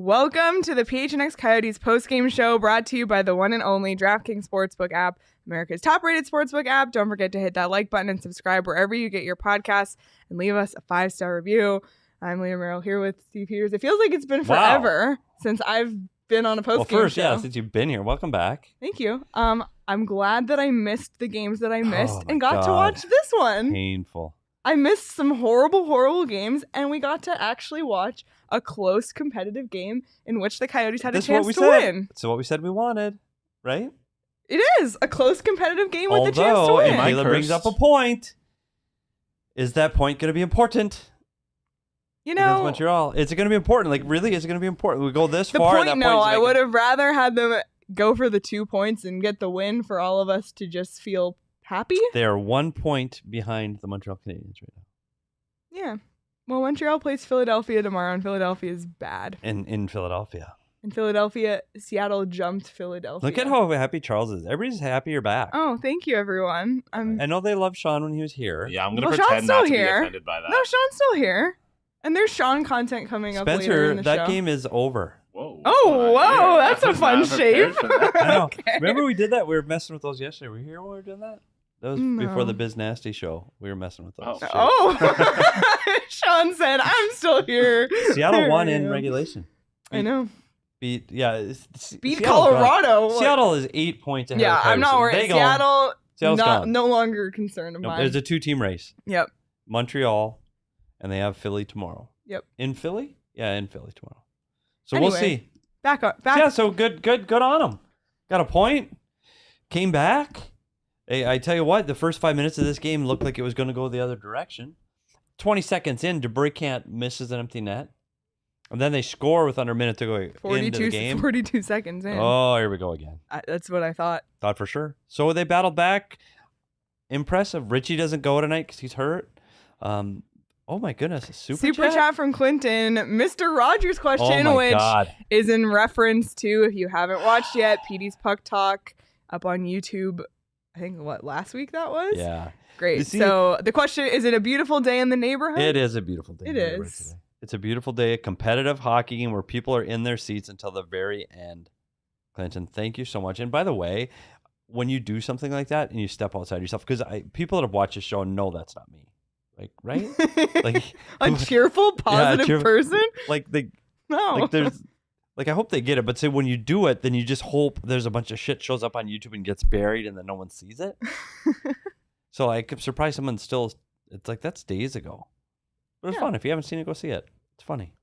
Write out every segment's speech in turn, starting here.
Welcome to the PHNX Coyotes postgame show, brought to you by the one and only DraftKings Sportsbook app, America's top-rated sportsbook app. Don't forget to hit that like button and subscribe wherever you get your podcasts, and leave us a 5-star review. I'm Leah Merrill here with Steve Peters. It feels like it's been forever since I've been on a postgame show. Since you've been here. Welcome back. Thank you. I'm glad that I missed the games that I missed and got to watch this one. Painful. I missed some horrible games, and we got to actually watch a close competitive game in which the Coyotes had a chance to win. So what we said we wanted, right? It is a close competitive game with a chance to win. Taylor brings up a point. Is that point going to be important? You know, against Montreal, is it going to be important? Like, really, is it going to be important? We go this The far. point, no, I would have rather had them go for the 2 points and get the win for all of us to just feel happy. They are 1 point behind the Montreal Canadiens right now. Yeah. Well, Montreal plays Philadelphia tomorrow, and Philadelphia is bad. In Philadelphia. In Philadelphia, Seattle jumped Philadelphia. Look at how happy Charles is. Everybody's happy you're back. Oh, thank you, everyone. I know they loved Sean when he was here. Yeah, I'm going to pretend not to be offended by that. No, Sean's still here. And there's Sean content coming up later in the show. That game is over. Whoa. Oh, whoa. That's a fun shave. I know. Okay. Remember we did that? We were messing with those yesterday. Were you here when we were doing that? That was before the Biz Nasty show. We were messing with those. Oh. Sean said, I'm still here. Seattle won in regulation. I know. Beat Colorado. Seattle is 8 points ahead. Yeah, of I'm not worried. Seattle's gone. No longer a concern of mine. There's a 2-team race. Yep. Montreal, and they have Philly tomorrow. Yep. In Philly? Yeah, in Philly tomorrow. So anyway, we'll see. Back up. Yeah, so good on them. Got a point. Came back. Hey, I tell you what, the first 5 minutes of this game looked like it was going to go the other direction. 20 seconds in, DeBrincat misses an empty net. And then they score with under a minute to go into the game. 42 seconds in. Oh, here we go again. That's what I thought. Thought for sure. So they battled back. Impressive. Richie doesn't go tonight because he's hurt. Oh my goodness. Super chat from Clinton. Mr. Rogers question, is in reference to, if you haven't watched yet, Petey's Puck Talk up on YouTube. I think, last week that was? Yeah. Great. So the question, is it a beautiful day in the neighborhood? It is a beautiful day. It is. Today. It's a beautiful day, a competitive hockey game where people are in their seats until the very end. Clinton, thank you so much. And by the way, when you do something like that and you step outside yourself, because people that have watched the show know that's not me. Like, right? Like a cheerful, positive person? I hope they get it, but say when you do it, then you just hope there's a bunch of shit shows up on YouTube and gets buried and then no one sees it. So I'm surprised someone still, it's like, that's days ago. But it's fun. If you haven't seen it, go see it. It's funny.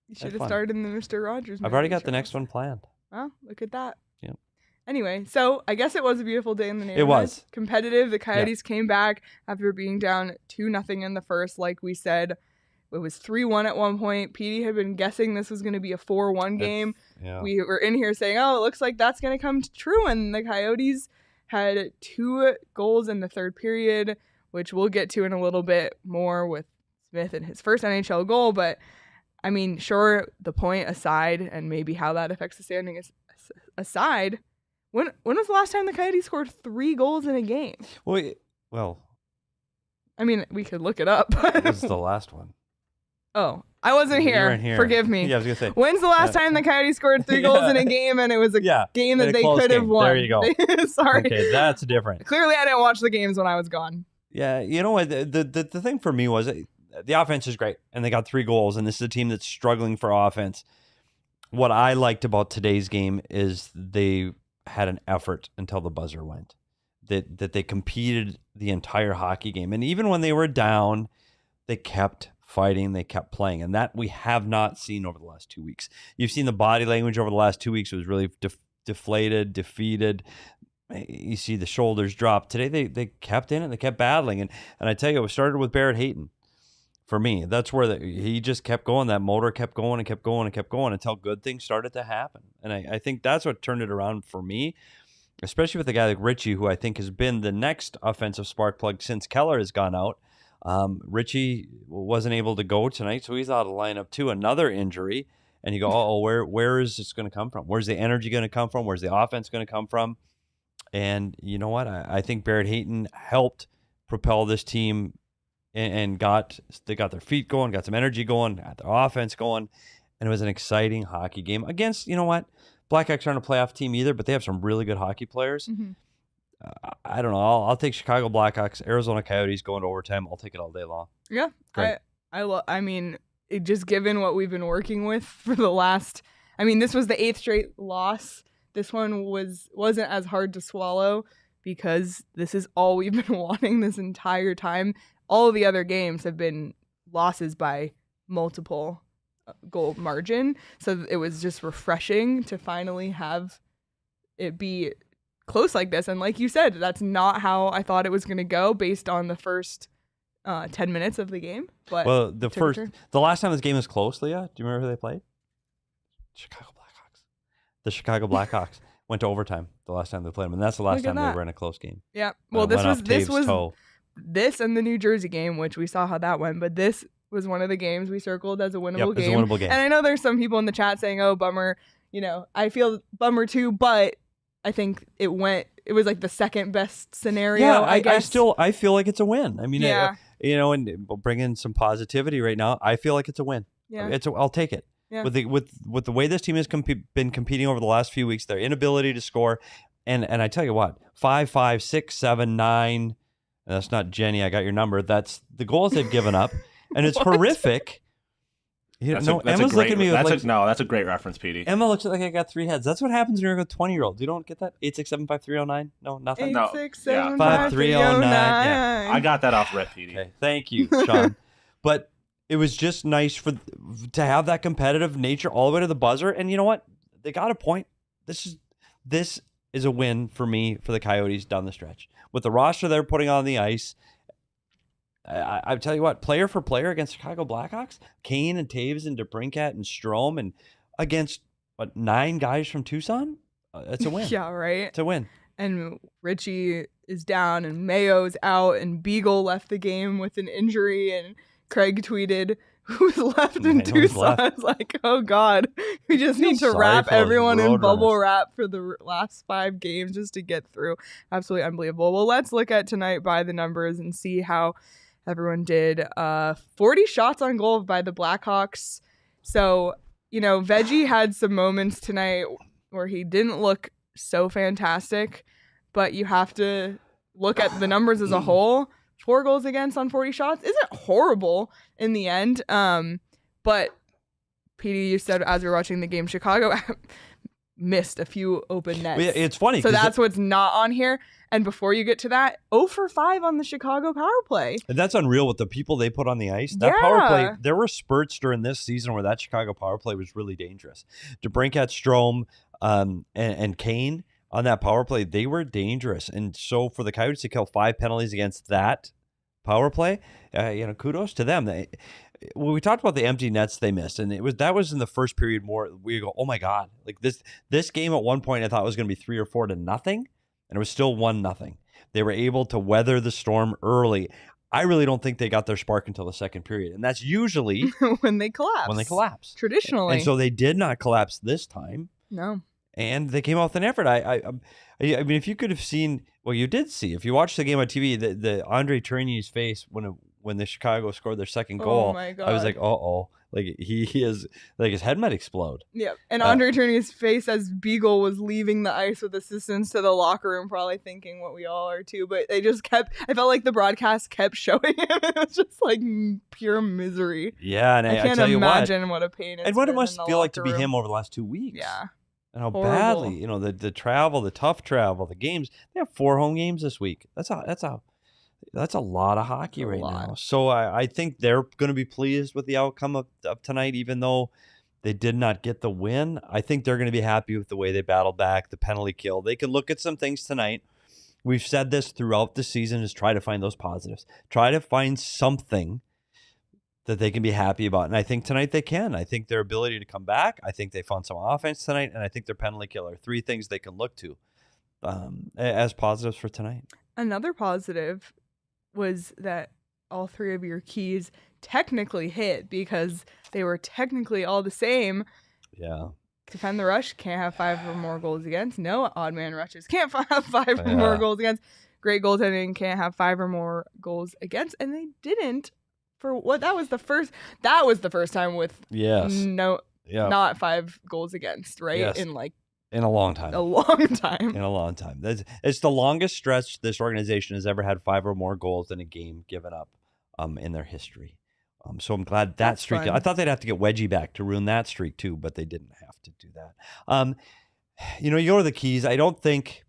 You should have started in the Mr. Rogers movie. I've already got the next one planned. Well, look at that. Yeah. Anyway, so I guess it was a beautiful day in the neighborhood. It was. Competitive. The Coyotes came back after being down 2-0 in the first, like we said. It was 3-1 at one point. Petey had been guessing this was going to be a 4-1 game. We were in here saying, oh, it looks like that's going to come true. And the Coyotes had 2 goals in the third period, which we'll get to in a little bit more with Smith and his first NHL goal. But, I mean, sure, the point aside and maybe how that affects the standing aside, when was the last time the Coyotes scored 3 goals in a game? Well, I mean, we could look it up. This is the last one. Oh, I wasn't here. You weren't here. Forgive me. Yeah, I was going to say. When's the last time the Coyotes scored 3 goals in a game and it was a game that they could have won? There you go. Sorry. Okay, that's different. Clearly, I didn't watch the games when I was gone. Yeah, you know what? The thing for me was the offense is great, and they got 3 goals, and this is a team that's struggling for offense. What I liked about today's game is they had an effort until the buzzer went. That they competed the entire hockey game, and even when they were down, they kept fighting, they kept playing, and that we have not seen over the last 2 weeks. You've seen the body language over the last 2 weeks was really deflated, defeated. You see the shoulders drop. Today they kept in it, they kept battling, and I tell you, it started with Barrett Hayton. For me, that's where he just kept going. That motor kept going and kept going and kept going until good things started to happen. And I think that's what turned it around for me, especially with a guy like Richie, who I think has been the next offensive spark plug since Keller has gone out. Richie wasn't able to go tonight, so he's out of the lineup too. Another injury, and you go, where is this going to come from? Where's the energy going to come from? Where's the offense going to come from? And you know what? I think Barrett Hayton helped propel this team and they got their feet going, got some energy going, got their offense going. and it was an exciting hockey game against, you know what? Blackhawks aren't a playoff team either, but they have some really good hockey players. Mm-hmm. I don't know. I'll take Chicago Blackhawks, Arizona Coyotes going to overtime. I'll take it all day long. Yeah. Great. I mean, just given what we've been working with for the last, I mean, this was the 8th straight loss. This one wasn't as hard to swallow because this is all we've been wanting this entire time. All of the other games have been losses by multiple goal margin. So it was just refreshing to finally have it be close like this. And like you said, that's not how I thought it was going to go based on the first 10 minutes of the game. But well, the last time this game was close, Leah, do you remember who they played? Chicago Blackhawks. The Chicago Blackhawks went to overtime the last time they played them, and that's the last time they were in a close game. Yeah. Well, this and the New Jersey game, which we saw how that went, but this was one of the games we circled as a winnable game. It's a winnable game. And I know there's some people in the chat saying, "Oh, bummer." You know, I feel bummer too, but I think it was like the second best scenario. Yeah, I guess. I feel like it's a win. I mean, yeah. And we'll bring in some positivity right now. I feel like it's a win. Yeah. I'll take it. Yeah. With the way this team has been competing over the last few weeks, their inability to score, and I tell you what, 5, 5, 6, 7, 9. That's not Jenny. I got your number. That's the goals they've given up, and it's horrific. Emma's looking at me that's a great reference, Petey. Emma looks like I got 3 heads. That's what happens when you're a 20-year-old. You don't get that? 8675309? No, nothing. 8675309. Yeah. I got that off rip, Petey. Okay. Thank you, Sean. But it was just nice to have that competitive nature all the way to the buzzer. And you know what? They got a point. This is a win for me for the Coyotes down the stretch. With the roster they're putting on the ice, I tell you what, player for player against Chicago Blackhawks, Kane and Taves and DeBrincat and Strome, and against 9 guys from Tucson, it's a win. Yeah, right. It's a win. And Richie is down, and Mayo's out, and Beagle left the game with an injury, and Craig tweeted, "Who's left in Tucson?" I was like, oh God, we just need to wrap everyone in bubble wrap for the last 5 games just to get through. Absolutely unbelievable. Well, let's look at tonight by the numbers and see how everyone did. 40 shots on goal by the Blackhawks. So, you know, Veggie had some moments tonight where he didn't look so fantastic, but you have to look at the numbers as a whole. 4 goals against on 40 shots isn't horrible in the end. But Petey, you said as we were watching the game, Chicago missed a few open nets. Well, it's funny. So that's what's not on here. And before you get to that, 0 for 5 on the Chicago power play. And that's unreal with the people they put on the ice. That power play, there were spurts during this season where that Chicago power play was really dangerous. DeBrincat, Strome, and Kane on that power play, they were dangerous. And so for the Coyotes to kill 5 penalties against that power play, kudos to them. When we talked about the empty nets they missed, and that was in the first period more, we go, oh my God, like this game at one point I thought was going to be 3 or 4 to nothing, and it was still 1-0. They were able to weather the storm early. I really don't think they got their spark until the second period, and that's usually when they collapse. Traditionally. And so they did not collapse this time. No. And they came out with an effort. I mean, if you could have seen, well, you did see. If you watched the game on TV, the Andre Tourigny's face when the Chicago scored their second goal, oh my God. I was like, uh-oh. Like, he is, like, his head might explode. Yeah. And Andre Tourigny's face as Beagle was leaving the ice with assistants to the locker room, probably thinking what we all are too. But they just I felt like the broadcast kept showing him. It was just like pure misery. Yeah. And I can't imagine what a pain it's and what it must feel like to be him over the last 2 weeks. Yeah. And how badly, the travel, the tough travel, the games. They have 4 home games this week. That's a lot of hockey right now. So I think they're going to be pleased with the outcome of tonight, even though they did not get the win. I think they're going to be happy with the way they battled back, the penalty kill. They can look at some things tonight. We've said this throughout the season, is try to find those positives. Try to find something that they can be happy about. And I think tonight they can. I think their ability to come back. I think they found some offense tonight. And I think their penalty kill are 3 things they can look to as positives for tonight. Another positive was that all 3 of your keys technically hit because they were technically all the same. Yeah. Defend the rush, can't have 5 or more goals against. No odd man rushes, can't have 5 or more goals against. Great goaltending, can't have 5 or more goals against. And they didn't for what that was the first time with no not 5 goals against, right? Yes. In like in a long time. A long time. In a long time. It's the longest stretch this organization has ever had 5 or more goals in a game given up in their history. So I'm glad that streak. Fun. I thought they'd have to get Wedgie back to ruin that streak too, but they didn't have to do that. You go to the Keys. I don't think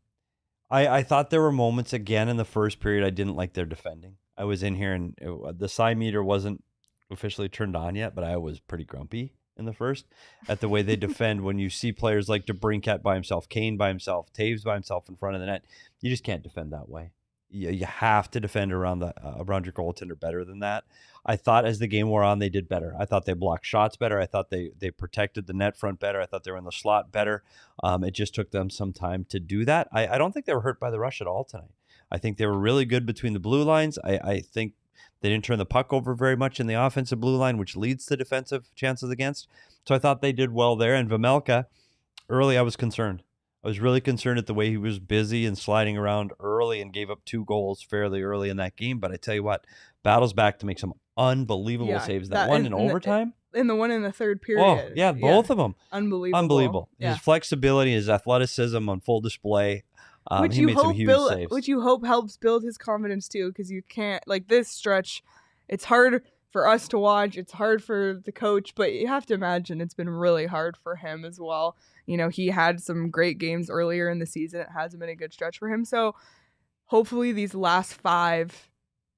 I thought there were moments again in the first period I didn't like their defending. I was in here and the side meter wasn't officially turned on yet, but I was pretty grumpy in the first at the way they defend when you see players like DeBrincat by himself, Kane by himself, Taves by himself in front of the net. You just can't defend that way. You have to defend around your goaltender better than that. I thought as the game wore on, they did better. I thought they blocked shots better. I thought they protected the net front better. I thought they were in the slot better. It just took them some time to do that. I don't think they were hurt by the rush at all tonight. I think they were really good between the blue lines. I think they didn't turn the puck over very much in the offensive blue line, which leads to defensive chances against. So I thought they did well there. And Vejmelka, early I was concerned. I was really concerned at the way he was busy and sliding around early and gave up 2 goals fairly early in that game. But I tell you what, battles back to make some unbelievable saves. That one in overtime. And the one in the third period. Oh, yeah, both of them. Unbelievable. Yeah. His flexibility, his athleticism on full display. He made some huge saves. Which you hope helps build his confidence too, because you can't, like this stretch, it's hard for us to watch. It's hard for the coach, but you have to imagine it's been really hard for him as well. He had some great games earlier in the season. It hasn't been a good stretch for him. So hopefully these last 5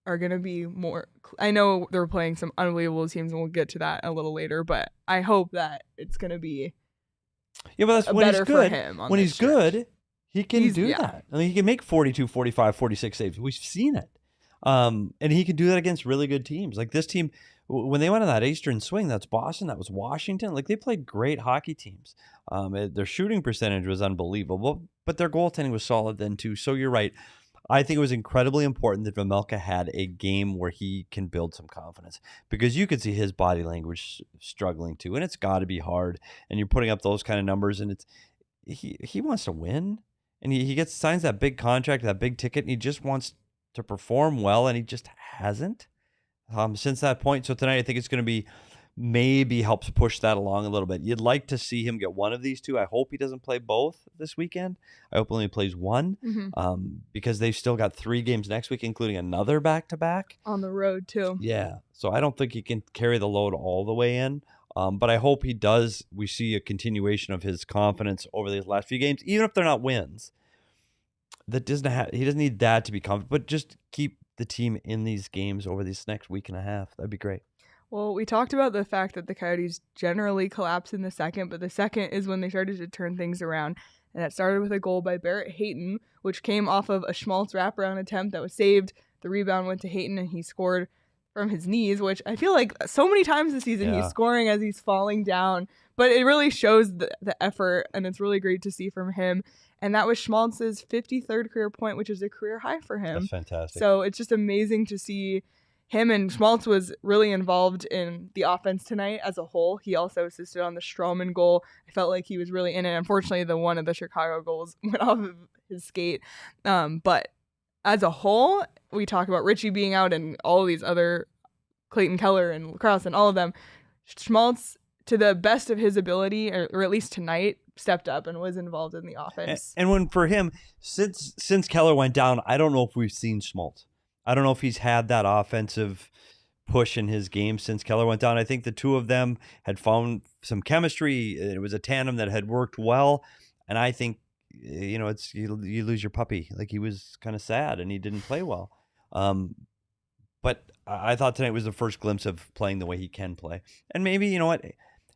are going to be more. I know they're playing some unbelievable teams, and we'll get to that a little later, but I hope that it's going to be but that's when better he's good. for him. When he's good, he can do that. I mean, he can make 42, 45, 46 saves. We've seen it. And he can do that against really good teams. Like this team, when they went on that Eastern swing, that's Boston, that was Washington. Like they played great hockey teams. Their shooting percentage was unbelievable, but their goaltending was solid then too. So you're right. I think it was incredibly important that Vejmelka had a game where he can build some confidence, because you could see his body language struggling too. And it's got to be hard. And you're putting up those kind of numbers, and he wants to win, and he signs that big contract, that big ticket, and he just wants to perform well, and he just hasn't since that point. So tonight I think it's going to be maybe helps push that along a little bit. You'd like to see him get one of these 2. I hope he doesn't play both this weekend. I hope only plays one, because they've still got 3 games next week, including another back-to-back. On the road, too. Yeah. So I don't think he can carry the load all the way in, but I hope he does. We see a continuation of his confidence over these last few games, even if they're not wins. He doesn't need that to be confident, but just keep the team in these games over this next week and a half. That'd be great. Well, we talked about the fact that the Coyotes generally collapse in the second, but the second is when they started to turn things around. And that started with a goal by Barrett Hayton, which came off of a Schmaltz wraparound attempt that was saved. The rebound went to Hayton, and he scored from his knees, which I feel like so many times this season he's scoring as he's falling down. But it really shows the effort, and it's really great to see from him. And that was Schmaltz's 53rd career point, which is a career high for him. That's fantastic. So it's just amazing to see him, and Schmaltz was really involved in the offense tonight as a whole. He also assisted on the Stroman goal. I felt like he was really in it. Unfortunately, one of the Chicago goals went off of his skate. But as a whole, we talk about Richie being out and all of these other, Clayton Keller and Krause and all of them. Schmaltz, to the best of his ability, or at least tonight, stepped up and was involved in the offense. And when for him, since Keller went down, I don't know if we've seen Schmaltz. I don't know if he's had that offensive push in his game since Keller went down. I think the 2 of them had found some chemistry. It was a tandem that had worked well. And I think, it's you lose your puppy. Like, he was kind of sad and he didn't play well. But I thought tonight was the first glimpse of playing the way he can play. And maybe, you know what,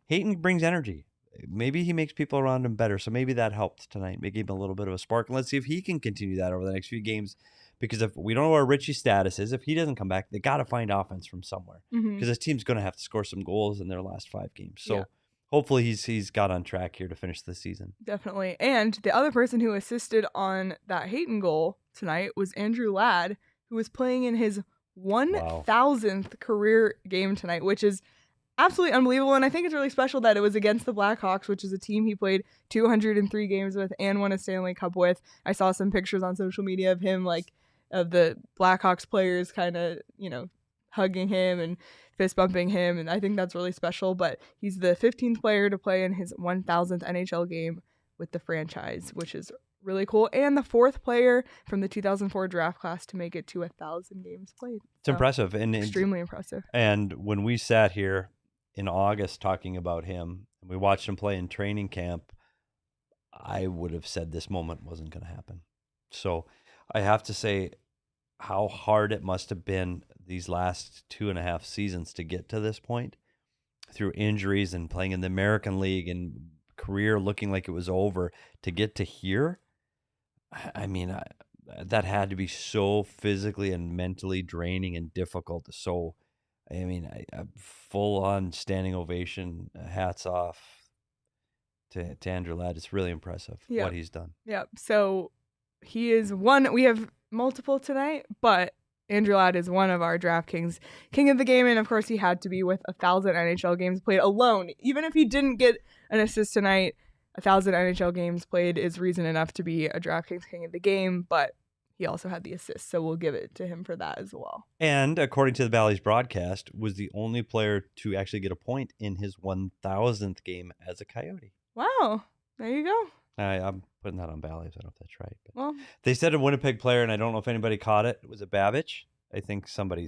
Hayton brings energy. Maybe he makes people around him better. So maybe that helped tonight. Maybe give him a little bit of a spark. And let's see if he can continue that over the next few games. Because if we don't know where Richie's status is, if he doesn't come back, they got to find offense from somewhere. Because this team's going to have to score some goals in their last 5 games. So hopefully he's got on track here to finish the season. Definitely. And the other person who assisted on that Hayton goal tonight was Andrew Ladd, who was playing in his 1,000th career game tonight, which is absolutely unbelievable. And I think it's really special that it was against the Blackhawks, which is a team he played 203 games with and won a Stanley Cup with. I saw some pictures on social media of him, of the Blackhawks players kind of, hugging him and fist bumping him, and I think that's really special. But he's the 15th player to play in his 1000th NHL game with the franchise, which is really cool, and the 4th player from the 2004 draft class to make it to 1,000 games played. It's impressive, and extremely impressive. And when we sat here in August talking about him, and we watched him play in training camp, I would have said this moment wasn't going to happen. So I have to say how hard it must have been these last 2.5 seasons to get to this point, through injuries and playing in the American League and career looking like it was over, to get to here. I mean, that had to be so physically and mentally draining and difficult. So, I mean, I full on standing ovation, hats off to Andrew Ladd. It's really impressive what he's done. Yeah. So he is one. We have multiple tonight, but Andrew Ladd is one of our DraftKings king of the game. And of course, he had to be with 1,000 NHL games played alone. Even if he didn't get an assist tonight, 1,000 NHL games played is reason enough to be a DraftKings king of the game. But he also had the assist, so we'll give it to him for that as well. And according to the Valley's broadcast, was the only player to actually get a point in his 1,000th game as a Coyote. Wow. There you go. I'm putting that on Valley. I don't know if that's right. But well, they said a Winnipeg player, and I don't know if anybody caught it. Was it Babbage? I think somebody,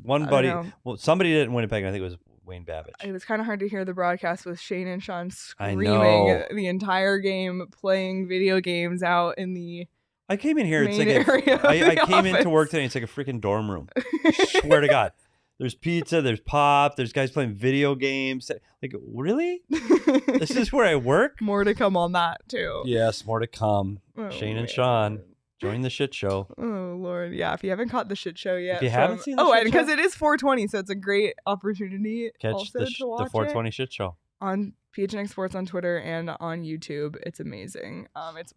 one buddy. Well, somebody did it in Winnipeg, and I think it was Wayne Babbage. It was kind of hard to hear the broadcast with Shane and Sean screaming the entire game, playing video games out in the I came in here. It's like I came into work today. It's like a freaking dorm room. I swear to God. There's pizza. There's pop. There's guys playing video games. Like, really? This is where I work? More to come on that, too. Yes, more to come. Shane and Sean, join the shit show. Oh, Lord. Yeah, if you haven't caught the shit show yet. If you haven't seen the shit show. Because it is 420, so it's a great opportunity catch the 420 shit show. On PHNX Sports on Twitter and on YouTube. It's amazing. It's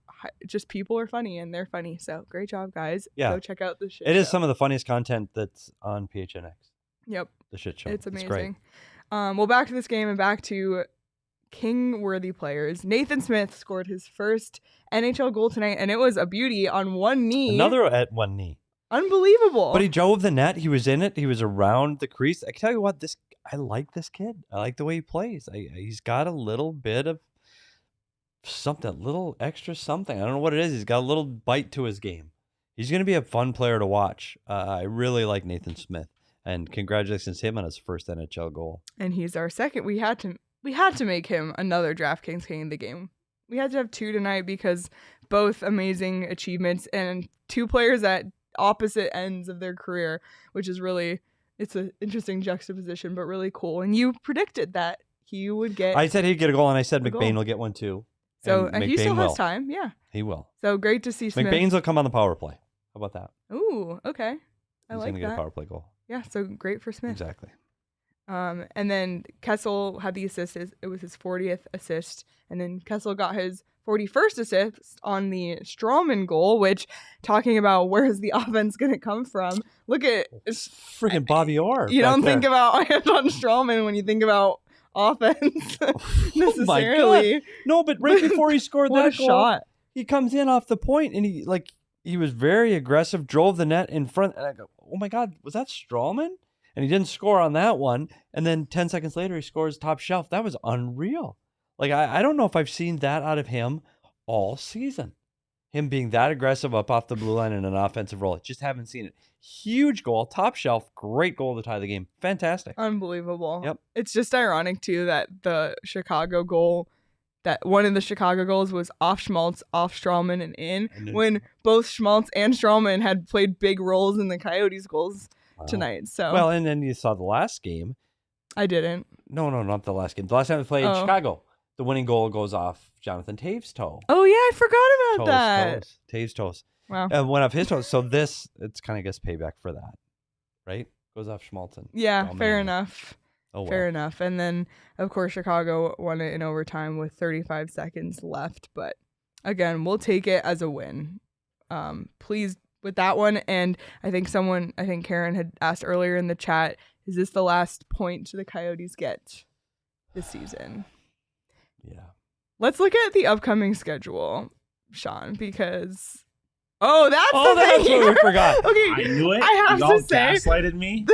just people are funny, and they're funny. So great job, guys. Yeah. Go check out the shit show. It is some of the funniest content that's on PHNX. Yep. The shit show. It's amazing. Well, back to this game and back to king-worthy players. Nathan Smith scored his first NHL goal tonight, and it was a beauty on one knee. Another at one knee. Unbelievable. But he drove the net. He was in it. He was around the crease. I can tell you what, I like this kid. I like the way he plays. He's got a little bit of something, a little extra something. I don't know what it is. He's got a little bite to his game. He's going to be a fun player to watch. I really like Nathan Smith. And congratulations to him on his first NHL goal. And he's our second. We had to make him another DraftKings king of the game. We had to have 2 tonight because both amazing achievements and 2 players at opposite ends of their career, which is really, it's an interesting juxtaposition, but really cool. And you predicted that he would get. I said he'd get a goal, and I said McBain will get one too. So and he still has time. Yeah, he will. So great to see Smith. McBain's will come on the power play. How about that? Ooh, okay. He's like that. He's gonna get a power play goal. Yeah, so great for Smith. Exactly. And then Kessel had the assist. It was his 40th assist. And then Kessel got his 41st assist on the Strawman goal, which, talking about where's the offense going to come from, look at... Freaking Bobby Orr. You don't think about Anton Strawman when you think about offense necessarily. Oh my God. No, but right before he scored that goal, shot. He comes in off the point, and he was very aggressive, drove the net in front, and I go, oh my God, was that Strawman? And he didn't score on that one. And then 10 seconds later, he scores top shelf. That was unreal. Like, I don't know if I've seen that out of him all season. Him being that aggressive up off the blue line in an offensive role. I just haven't seen it. Huge goal, top shelf, great goal to tie the game. Fantastic. Unbelievable. Yep. It's just ironic, too, that the Chicago goal, that one of the Chicago goals was off Schmaltz, off Strawman, and in, when both Schmaltz and Strawman had played big roles in the Coyotes goals tonight. So well, and then you saw the last game. I didn't. No, not the last game. The last time we played in Chicago, the winning goal goes off Jonathan Taves' toe. Oh yeah, I forgot about that. Taves' toes. Wow. Went off his toes. So it's kind of, I guess, payback for that, right? Goes off Schmaltz. Yeah, fair enough. Oh, well. Fair enough. And then, of course, Chicago won it in overtime with 35 seconds left. But again, we'll take it as a win. Pleased with that one. And I think Karen had asked earlier in the chat, is this the last point the Coyotes get this season? Yeah. Let's look at the upcoming schedule, Sean, because Oh, that's what we forgot. Okay, I knew it. I have to say, gaslighted me.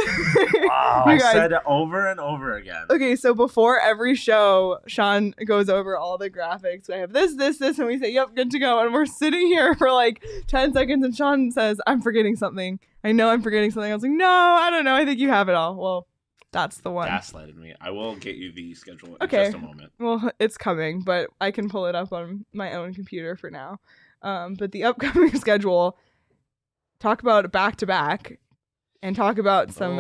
Wow. I said it over and over again. Okay, so before every show, Sean goes over all the graphics. I have this, and we say, "Yep, good to go." And we're sitting here for like 10 seconds, and Sean says, "I'm forgetting something. I know I'm forgetting something." I was like, "No, I don't know. I think you have it all." Well, that's the one. Gaslighted me. I will get you the schedule in just a moment. Well, it's coming, but I can pull it up on my own computer for now. But the upcoming schedule, talk about back-to-back, and talk about some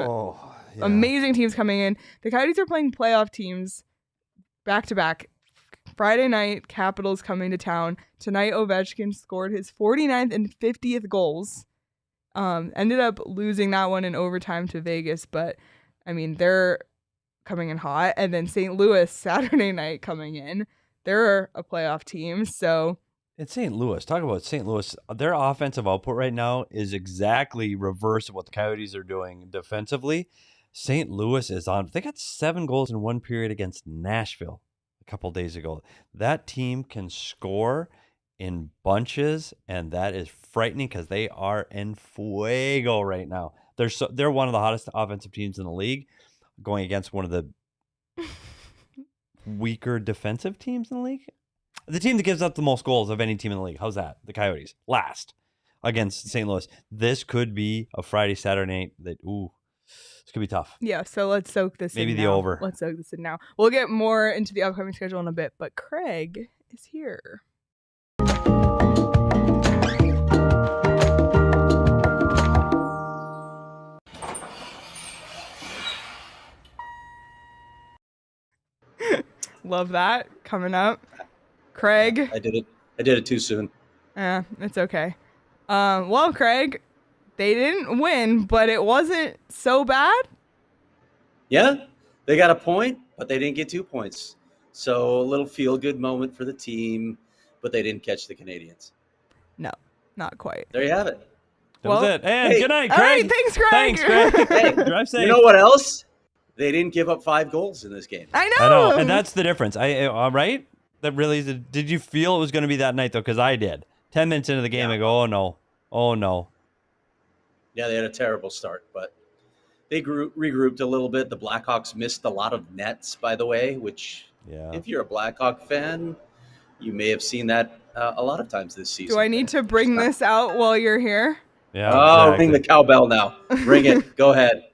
amazing teams coming in. The Coyotes are playing playoff teams back-to-back. Friday night, Capitals coming to town. Tonight, Ovechkin scored his 49th and 50th goals. Ended up losing that one in overtime to Vegas, but, I mean, they're coming in hot. And then St. Louis, Saturday night coming in. They're a playoff team, so... It's St. Louis. Talk about St. Louis. Their offensive output right now is exactly reverse of what the Coyotes are doing defensively. St. Louis is on. They got 7 goals in one period against Nashville a couple days ago. That team can score in bunches, and that is frightening because they are en fuego right now. They're one of the hottest offensive teams in the league, going against one of the weaker defensive teams in the league. The team that gives up the most goals of any team in the league. How's that? The Coyotes. Last against St. Louis. This could be a Friday, Saturday night that, this could be tough. Yeah, so let's soak this in Maybe the over. Let's soak this in now. We'll get more into the upcoming schedule in a bit, but Craig is here. Love that. Coming up. Craig. I did it too soon. It's okay. Well, Craig, they didn't win, but it wasn't so bad. Yeah, they got a point, but they didn't get 2 points. So a little feel-good moment for the team, but they didn't catch the Canadians. No, not quite. There you have it. That was it. And good night, Craig. All right, thanks, Craig. Hey, drive safe. You know what else? They didn't give up 5 goals in this game. I know. And that's the difference. Right? That really is. Did you feel it was going to be that night, though? Because I did. 10 minutes into the game, I go, oh, no. Yeah, they had a terrible start, but they regrouped a little bit. The Blackhawks missed a lot of nets, by the way, which if you're a Blackhawk fan, you may have seen that a lot of times this season. Do I need to bring this out while you're here? Yeah. Oh, exactly. Ring the cowbell now. Ring it. Go ahead.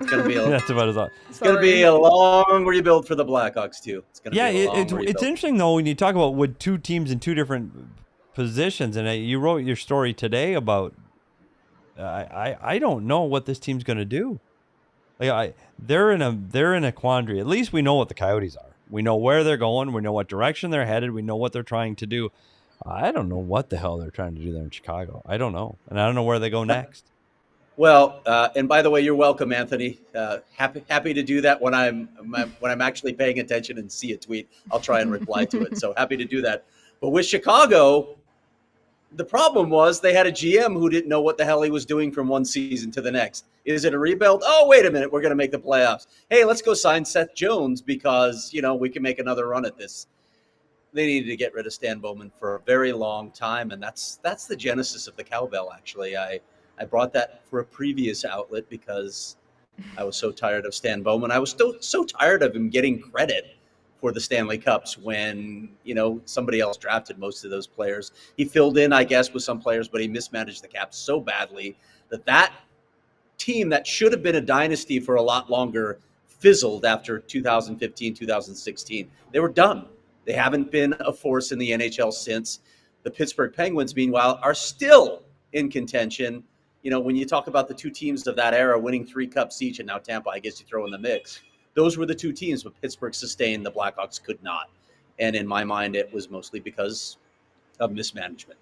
It's gonna be that's about as long. It's gonna be a long rebuild for the Blackhawks too. It's gonna be a long rebuild. It's interesting though when you talk about with 2 teams in 2 different positions, and you wrote your story today about. I don't know what this team's gonna do. Like they're in a quandary. At least we know what the Coyotes are. We know where they're going. We know what direction they're headed. We know what they're trying to do. I don't know what the hell they're trying to do there in Chicago. I don't know, and I don't know where they go next. Well, and by the way, you're welcome, Anthony. Happy to do that when I'm actually paying attention and see a tweet. I'll try and reply to it. So happy to do that. But with Chicago, the problem was they had a GM who didn't know what the hell he was doing from one season to the next. Is it a rebuild? Oh, wait a minute. We're going to make the playoffs. Hey, let's go sign Seth Jones because, we can make another run at this. They needed to get rid of Stan Bowman for a very long time. And that's the genesis of the cowbell, actually. I brought that for a previous outlet because I was so tired of Stan Bowman. I was so tired of him getting credit for the Stanley Cups when, somebody else drafted most of those players. He filled in, I guess, with some players, but he mismanaged the Caps so badly that team that should have been a dynasty for a lot longer fizzled after 2015, 2016. They were done. They haven't been a force in the NHL since. The Pittsburgh Penguins, meanwhile, are still in contention. When you talk about the 2 teams of that era winning 3 cups each, and now Tampa, I guess you throw in the mix, those were the 2 teams, but Pittsburgh sustained, the Blackhawks could not. And in my mind, it was mostly because of mismanagement.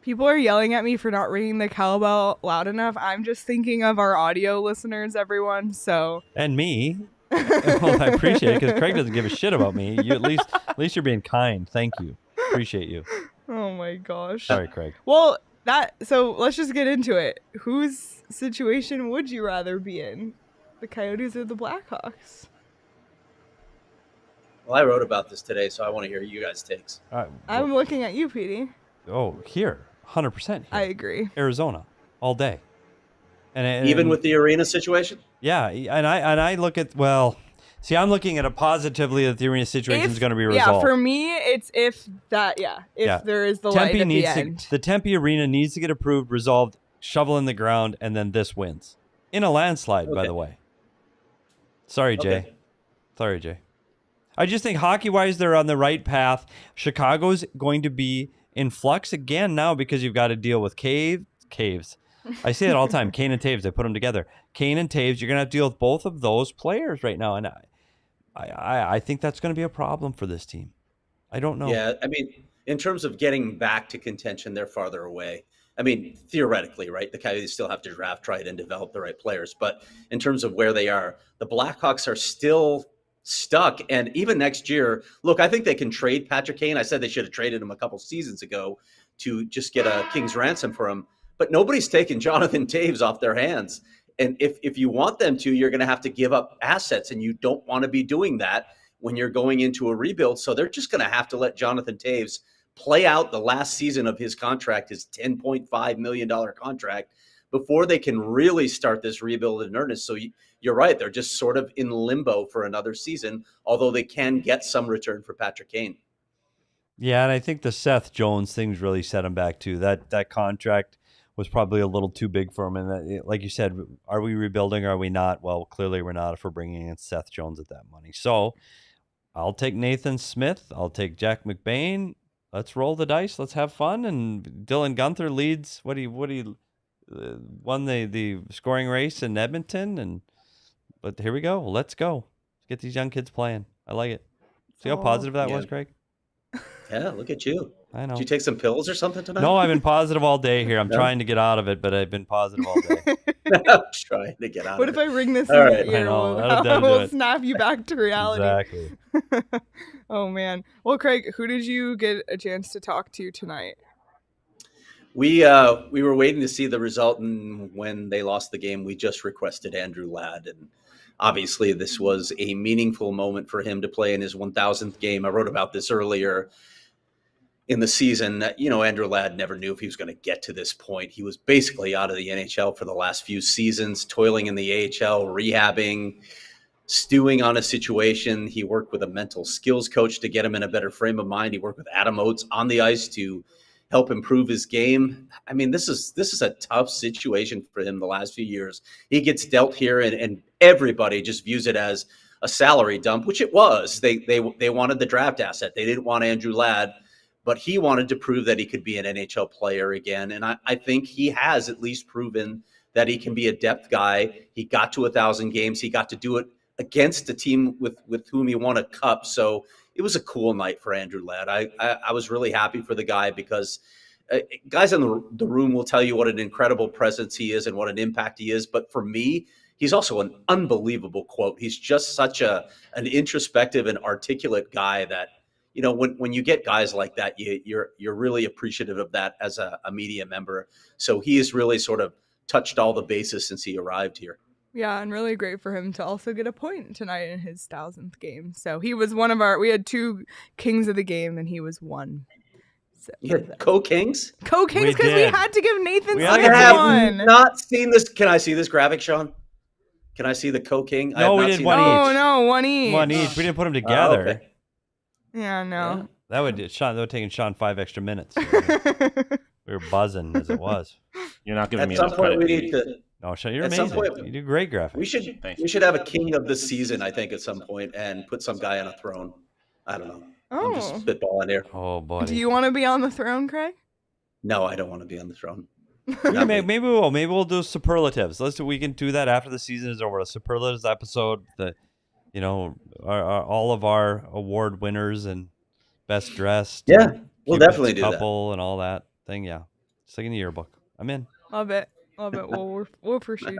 People are yelling at me for not ringing the cowbell loud enough. I'm just thinking of our audio listeners, everyone. So and me. Well, I appreciate it because Craig doesn't give a shit about me. You at least you're being kind. Thank you. Appreciate you. Oh my gosh. Sorry, Craig. Well, so let's just get into it. Whose situation would you rather be in? The Coyotes or the Blackhawks? Well, I wrote about this today, so I want to hear you guys' takes. I'm looking at you, Petey. Oh, here, 100%. I agree. Arizona, all day. And even with the arena situation? Yeah, and I look at, I'm looking at it positively that the arena situation is going to be resolved. Yeah, for me, it's if there is the light at the end. The Tempe arena needs to get approved, resolved, shovel in the ground, and then this wins. In a landslide, by the way. Sorry, Jay. I just think hockey-wise, they're on the right path. Chicago's going to be in flux again now because you've got to deal with caves. I say it all the time. Kane and Taves, I put them together. Kane and Taves, you're going to have to deal with both of those players right now. And I think that's going to be a problem for this team. I don't know. Yeah, I mean, in terms of getting back to contention, they're farther away. I mean, theoretically, right? The Coyotes still have to draft, try and develop the right players. But in terms of where they are, the Blackhawks are still stuck. And even next year, look, I think they can trade Patrick Kane. I said they should have traded him a couple seasons ago to just get a king's ransom for him. But nobody's taken Jonathan Taves off their hands. And if you want them to, you're going to have to give up assets. And you don't want to be doing that when you're going into a rebuild. So they're just going to have to let Jonathan Taves play out the last season of his contract, his $10.5 million contract, before they can really start this rebuild in earnest. So you're right. They're just sort of in limbo for another season, although they can get some return for Patrick Kane. Yeah, and I think the Seth Jones things really set him back too. That contract was probably a little too big for him. And like you said, are we rebuilding or are we not? Well, clearly we're not if we're bringing in Seth Jones at that money. So I'll take Nathan Smith. I'll take Jack McBain. Let's roll the dice. Let's have fun. And Dylan Gunther leads. What he won the scoring race in Edmonton. But here we go. Let's go. Let's get these young kids playing. I like it. See how positive that was, Craig? Yeah, look at you. I know. Did you take some pills or something tonight? No, I've been positive all day here. I'm trying to get out of it, but I've been positive all day. I'm trying to get out what of it. What if I ring this all in right. your ear? We'll snap you back to reality. Exactly. Oh, man. Well, Craig, who did you get a chance to talk to tonight? We were waiting to see the result, and when they lost the game, we just requested Andrew Ladd. And obviously, this was a meaningful moment for him to play in his 1,000th game. I wrote about this earlier in the season. Andrew Ladd never knew if he was going to get to this point. He was basically out of the NHL for the last few seasons, toiling in the AHL, rehabbing, stewing on a situation. He worked with a mental skills coach to get him in a better frame of mind. He worked with Adam Oates on the ice to help improve his game. I mean, this is a tough situation for him the last few years. He gets dealt here, and everybody just views it as a salary dump, which it was. They wanted the draft asset. They didn't want Andrew Ladd, but he wanted to prove that he could be an NHL player again. And I think he has at least proven that he can be a depth guy. He got to 1,000 games. He got to do it against a team with whom he won a cup. So it was a cool night for Andrew Ladd. I was really happy for the guy because guys in the room will tell you what an incredible presence he is and what an impact he is. But for me, he's also an unbelievable quote. He's just such an introspective and articulate guy that, when you get guys like that, you're really appreciative of that as a media member. So he has really sort of touched all the bases since he arrived here. Yeah, and really great for him to also get a point tonight in his 1,000th game. So he was we had two kings of the game, and he was one. So, you had co-kings? Co-kings because we had to give Nathan Smith one. I have not seen this. Can I see this graphic, Sean? Can I see the co-king? No, we did one each. Oh, no, one each. One each. We didn't put them together. Okay. Yeah, no. Yeah. That would have taken Sean 5 extra minutes. We were buzzing as it was. You're not giving me enough credit. We need to. No, Sean, you're amazing. You do great graphics. We should have a king of the season, I think, at some point, and put some guy on a throne. I don't know. I'm just spitballing here. Oh, boy. Do you want to be on the throne, Craig? No, I don't want to be on the throne. Maybe we will. Maybe we'll do superlatives. We can do that after the season is over. A superlatives episode. All of our award winners and best dressed. Yeah, we'll definitely do that. Couple and all that thing. Yeah, it's like in the yearbook. I'm in. Love it. Well, we'll pursue.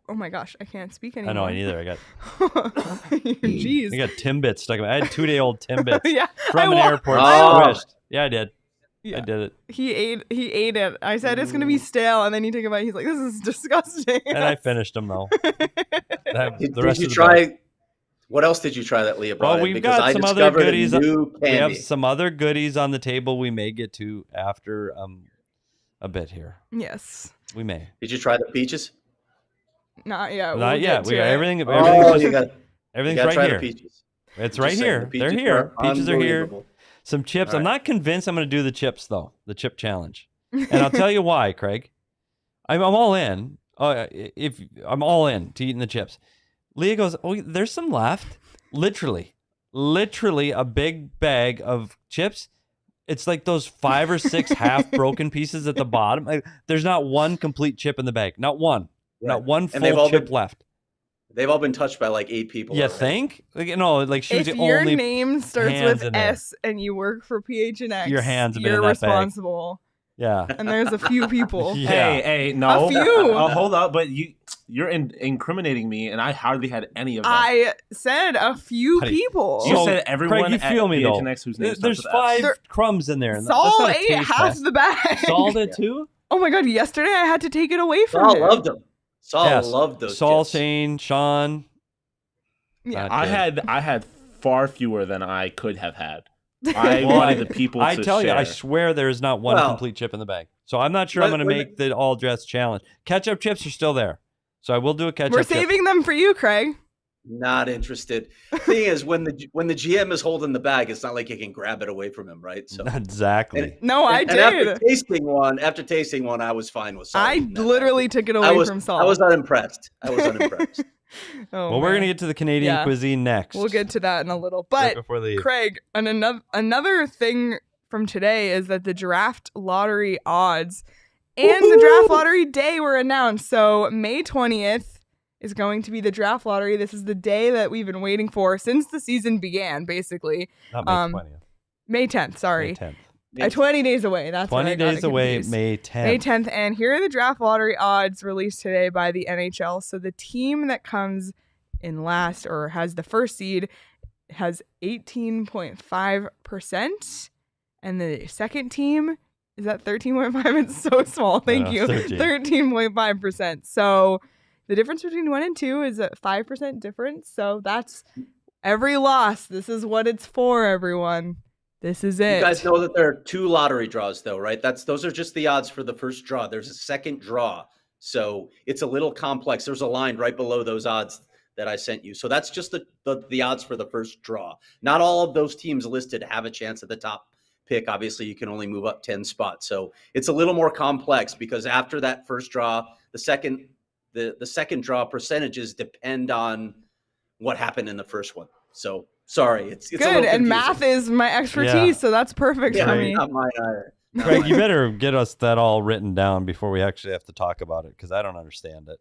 Oh my gosh, I can't speak anymore. I know, I neither. I got. Jeez. I got Timbits stuck in my. I had 2-day-old Timbits. Yeah, from an airport. Squished. Yeah, I did. Yeah. I did it. He ate it. I said it's gonna be stale, and then he took a bite. He's like, "This is disgusting." And I finished them though. Did you try? What else did you try that Leah brought Well, in? we've got some other goodies. We have some other goodies on the table we may get to after a bit here. Yes. We may. Did you try the peaches? Not yet. Not yet. We got everything. Everything's right here. Peaches. It's right here. They're here. Peaches are here. Some chips. Right. I'm not convinced I'm going to do the chips, though. The chip challenge. And I'll tell you why, Craig. I'm all in. If I'm all in to eating the chips. Leah goes, oh, there's some left. Literally a big bag of chips. It's like those 5 or 6 half broken pieces at the bottom. There's not one complete chip in the bag. Not one. Right. Not one full chip left. They've all been touched by like 8 people. You think? Like she was the only. If your name starts with S and you work for PHNX, your hands have been you're in that responsible. Bag. Yeah. And there's a few people. Yeah. Hey, no. A few. Hold up, but you're incriminating me, and I hardly had any of them. I said a few people. You said everyone. Craig, you feel me though? There's 5 crumbs in there. Saul ate half the bag. Saul did too? Oh my God! Yesterday I had to take it away from him. Saul loved them. Saul loved those. Saul, chips. Shane, Sean. Yeah, I had far fewer than I could have had. I wanted the people to tell share. you, I swear there is not one complete chip in the bag. So I'm not sure I'm going to make the all dress challenge. Ketchup chips are still there. So I will do a ketchup We're saving them for you, Craig. Not interested. Thing is, when the GM is holding the bag, it's not like you can grab it away from him, right? So exactly. I did. And after tasting one, I was fine with Saul. I literally took it away from Saul. I was unimpressed. Well, we're going to get to the Canadian cuisine next. We'll get to that in a little. But Craig, and another thing from today is that the draft lottery odds and the draft lottery day were announced. So May 20th is going to be the draft lottery. This is the day that we've been waiting for since the season began, basically. Not May 20th. May 10th, sorry. May 10th. 20 days away. That's 20 days away, May 10th. May 10th. And here are the draft lottery odds released today by the NHL. So the team that comes in last or has the first seed has 18.5%. And the second team is at 13.5%. It's so small. Thank you. 13.5%. So the difference between 1 and 2 is a 5% difference. So that's every loss. This is what it's for, everyone. This is it. You guys know that there are 2 lottery draws, though, right? Those are just the odds for the first draw. There's a second draw, so it's a little complex. There's a line right below those odds that I sent you. So that's just the odds for the first draw. Not all of those teams listed have a chance at the top pick. Obviously, you can only move up 10 spots, so it's a little more complex because after that first draw, the second draw percentages depend on what happened in the first one. So. Sorry, it's good. And math is my expertise, so that's perfect for me. Not mine. Craig, you better get us that all written down before we actually have to talk about it, because I don't understand it.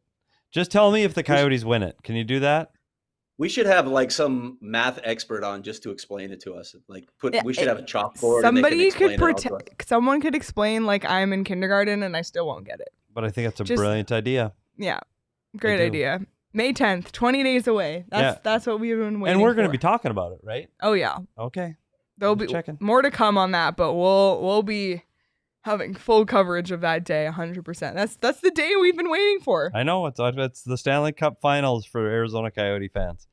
Just tell me if the Coyotes win it. Can you do that? We should have like some math expert on just to explain it to us. We should have a chalkboard. Someone could explain like I'm in kindergarten and I still won't get it. But I think that's a brilliant idea. Yeah, great idea. May 10th, 20 days away. That's what we've been waiting for. And we're going to be talking about it, right? Oh, yeah. Okay. There'll be more to come on that, but we'll be having full coverage of that day, 100%. That's the day we've been waiting for. I know. It's the Stanley Cup Finals for Arizona Coyote fans.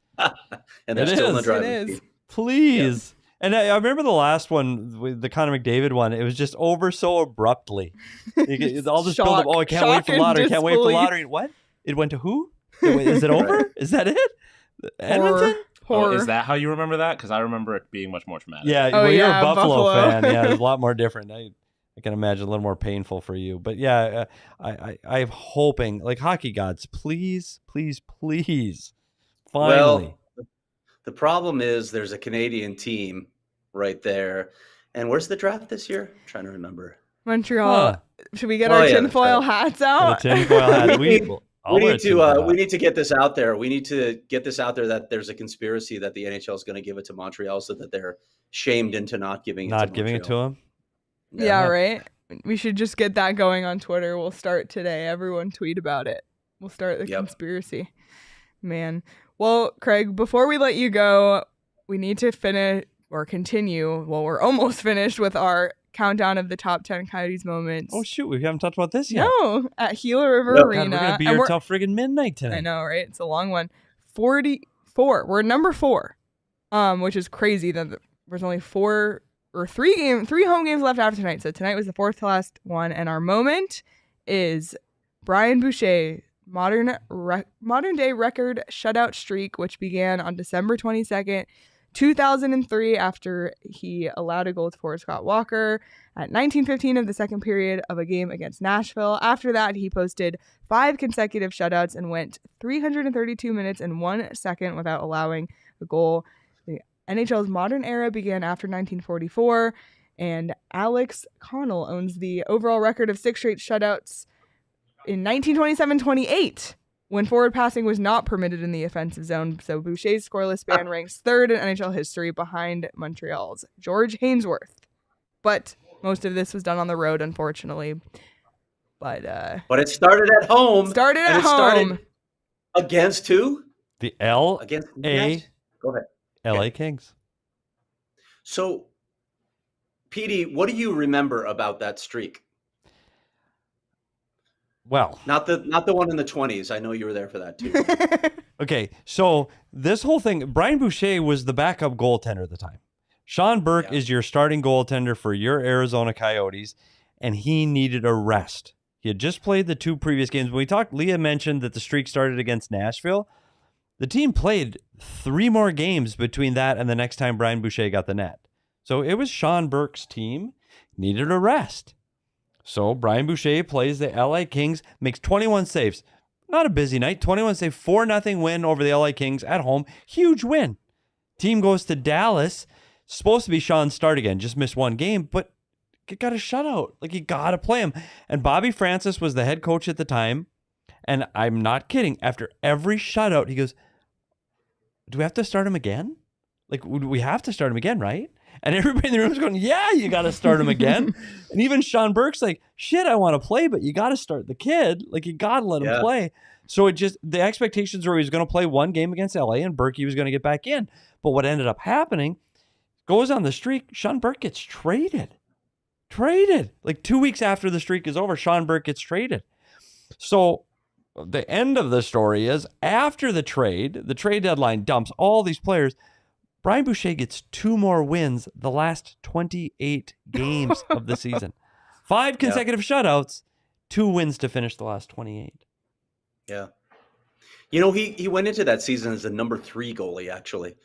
And they're still in the driving seat. Please. Yeah. And I remember the last one, the Connor McDavid one, it was just over so abruptly. All this build up, I can't wait for lottery, can't wait for lottery. What? It went to who? Is it over? Is that it? Edmonton? Is that how you remember that? Because I rember it being much more traumatic. Yeah, you're a Buffalo fan. Yeah, it's a lot more different. I can imagine a little more painful for you. But yeah, I'm hoping, like hockey gods, please, please, please, finally. Well, the problem is there's a Canadian team right there. And where's the draft this year? I'm trying to remember. Montreal. Should we get our tinfoil hats out? Tinfoil hats. We need to get this out there. We need to get this out there that there's a conspiracy that the NHL is going to give it to Montreal so that they're shamed into not giving it to them. Yeah, right. We should just get that going on Twitter. We'll start today. Everyone tweet about it. We'll start the conspiracy. Man. Well, Craig, before we let you go, we need to continue. Well, we're almost finished with our countdown of the top 10 Coyotes moments. Oh shoot, we haven't talked about this yet. No, at Gila River Arena. God, we're gonna be here till friggin' midnight tonight. I know, right? It's a long one. 40 4. We're number 4, which is crazy that there's only 3 home games left after tonight. So tonight was the 4th to last one, and our moment is Brian Boucher modern day record shutout streak, which began on December 22nd, 2003, after he allowed a goal for Scott Walker at 19:15 of the second period of a game against Nashville. After that, he posted 5 consecutive shutouts and went 332 minutes and 1 second without allowing a goal. The NHL's modern era began after 1944, and Alex Connell owns the overall record of 6 straight shutouts in 1927-28. When forward passing was not permitted in the offensive zone. So Boucher's scoreless span ranks 3rd in NHL history behind Montreal's George Hainsworth. But most of this was done on the road, unfortunately. But it started at home. Started against who? The Go ahead. LA Kings. So, Petey, what do you remember about that streak? Well, not the one in the 20s. I know you were there for that too. Okay, so this whole thing, Brian Boucher was the backup goaltender at the time. Sean Burke is your starting goaltender for your Arizona Coyotes, and he needed a rest. He had just played the 2 previous games. When we talked, Leah mentioned that the streak started against Nashville. The team played 3 more games between that and the next time Brian Boucher got the net. So it was Sean Burke's team, needed a rest. So Brian Boucher plays the LA Kings, makes 21 saves. Not a busy night. 21 saves, 4-0 win over the LA Kings at home. Huge win. Team goes to Dallas. Supposed to be Sean's start again. Just missed 1 game, but got a shutout. Like, you got to play him. And Bobby Francis was the head coach at the time. And I'm not kidding. After every shutout, he goes, do we have to start him again? Like, we have to start him again, right? And everybody in the room is going, yeah, you got to start him again. And even Sean Burke's like, shit, I want to play, but you got to start the kid. Like, you got to let him play. So the expectations were he was going to play 1 game against LA and Berkey was going to get back in. But what ended up happening, goes on the streak, Sean Burke gets traded. Like 2 weeks after the streak is over, Sean Burke gets traded. So the end of the story is after the trade deadline dumps all these players. Brian Boucher gets 2 more wins the last 28 games of the season. 5 consecutive shutouts, 2 wins to finish the last 28. Yeah. You know, he went into that season as the number 3 goalie, actually.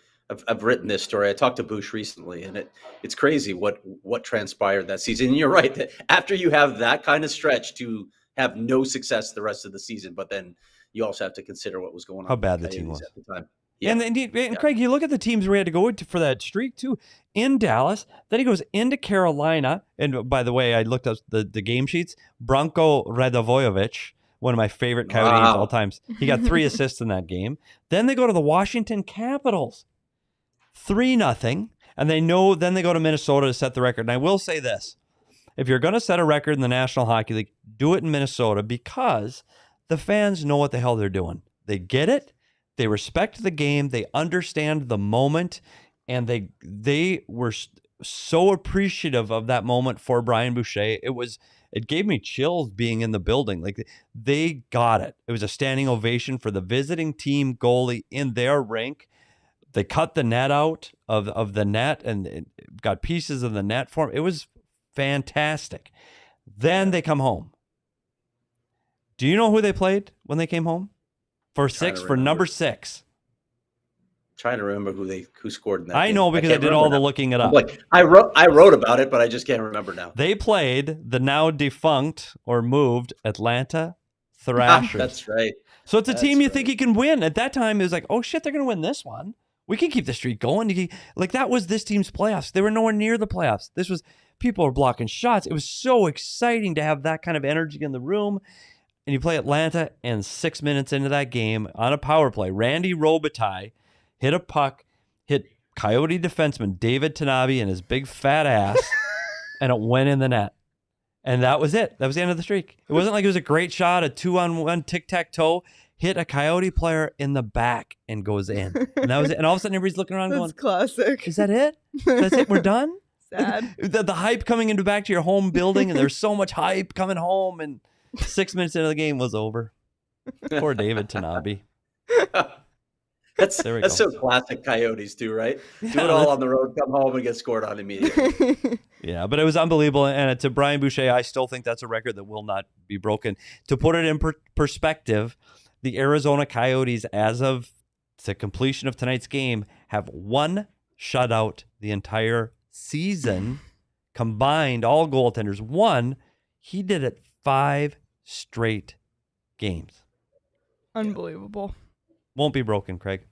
I've written this story. I talked to Bouch recently, and it's crazy what transpired that season. And you're right, that after you have that kind of stretch to have no success the rest of the season, but then you also have to consider what was going on. How bad the team was at the time. Yeah. And Craig, you look at the teams we had to go to for that streak too. In Dallas, then he goes into Carolina. And by the way, I looked up the game sheets. Branko Radovojevic, one of my favorite Coyotes of all times. He got 3 assists in that game. Then they go to the Washington Capitals, 3-0. And then they go to Minnesota to set the record. And I will say this. If you're going to set a record in the National Hockey League, do it in Minnesota, because the fans know what the hell they're doing. They get it. They respect the game. They understand the moment, and they were so appreciative of that moment for Brian Boucher. It gave me chills being in the building. Like, they got it. It was a standing ovation for the visiting team goalie in their rink. They cut the net out of the net and got pieces of the net for him. It was fantastic. Then they come home. Do you know who they played when they came home? For number 6. Trying to remember who scored in that. I know, because I did all the looking it up. Like, I wrote about it, but I just can't remember now. They played the now defunct or moved Atlanta Thrashers. That's right. So it's a team you think you can win. At that time, it was like, oh shit, they're going to win this one. We can keep the streak going. Like, that was this team's playoffs. They were nowhere near the playoffs. People were blocking shots. It was so exciting to have that kind of energy in the room. And you play Atlanta, and 6 minutes into that game on a power play, Randy Robitaille hit a puck, hit Coyote defenseman David Tanabe in his big fat ass, and it went in the net. And that was it. That was the end of the streak. It wasn't like it was a great shot, a 2-on-1 tic-tac-toe, hit a Coyote player in the back and goes in. And that was it. And all of a sudden, everybody's looking around going, classic. Is that it? That's it? We're done? Sad. The hype coming into back to your home building, and there's so much hype coming home, and 6 minutes into the game was over. Poor David Tanabe. That's so classic Coyotes too, right? Yeah, do it all on the road, come home and get scored on immediately. Yeah, but it was unbelievable. And to Brian Boucher, I still think that's a record that will not be broken. To put it in perspective, the Arizona Coyotes, as of the completion of tonight's game, have one shutout the entire season. Combined, all goaltenders. One, he did it 5 straight games. Unbelievable. Won't be broken, Craig.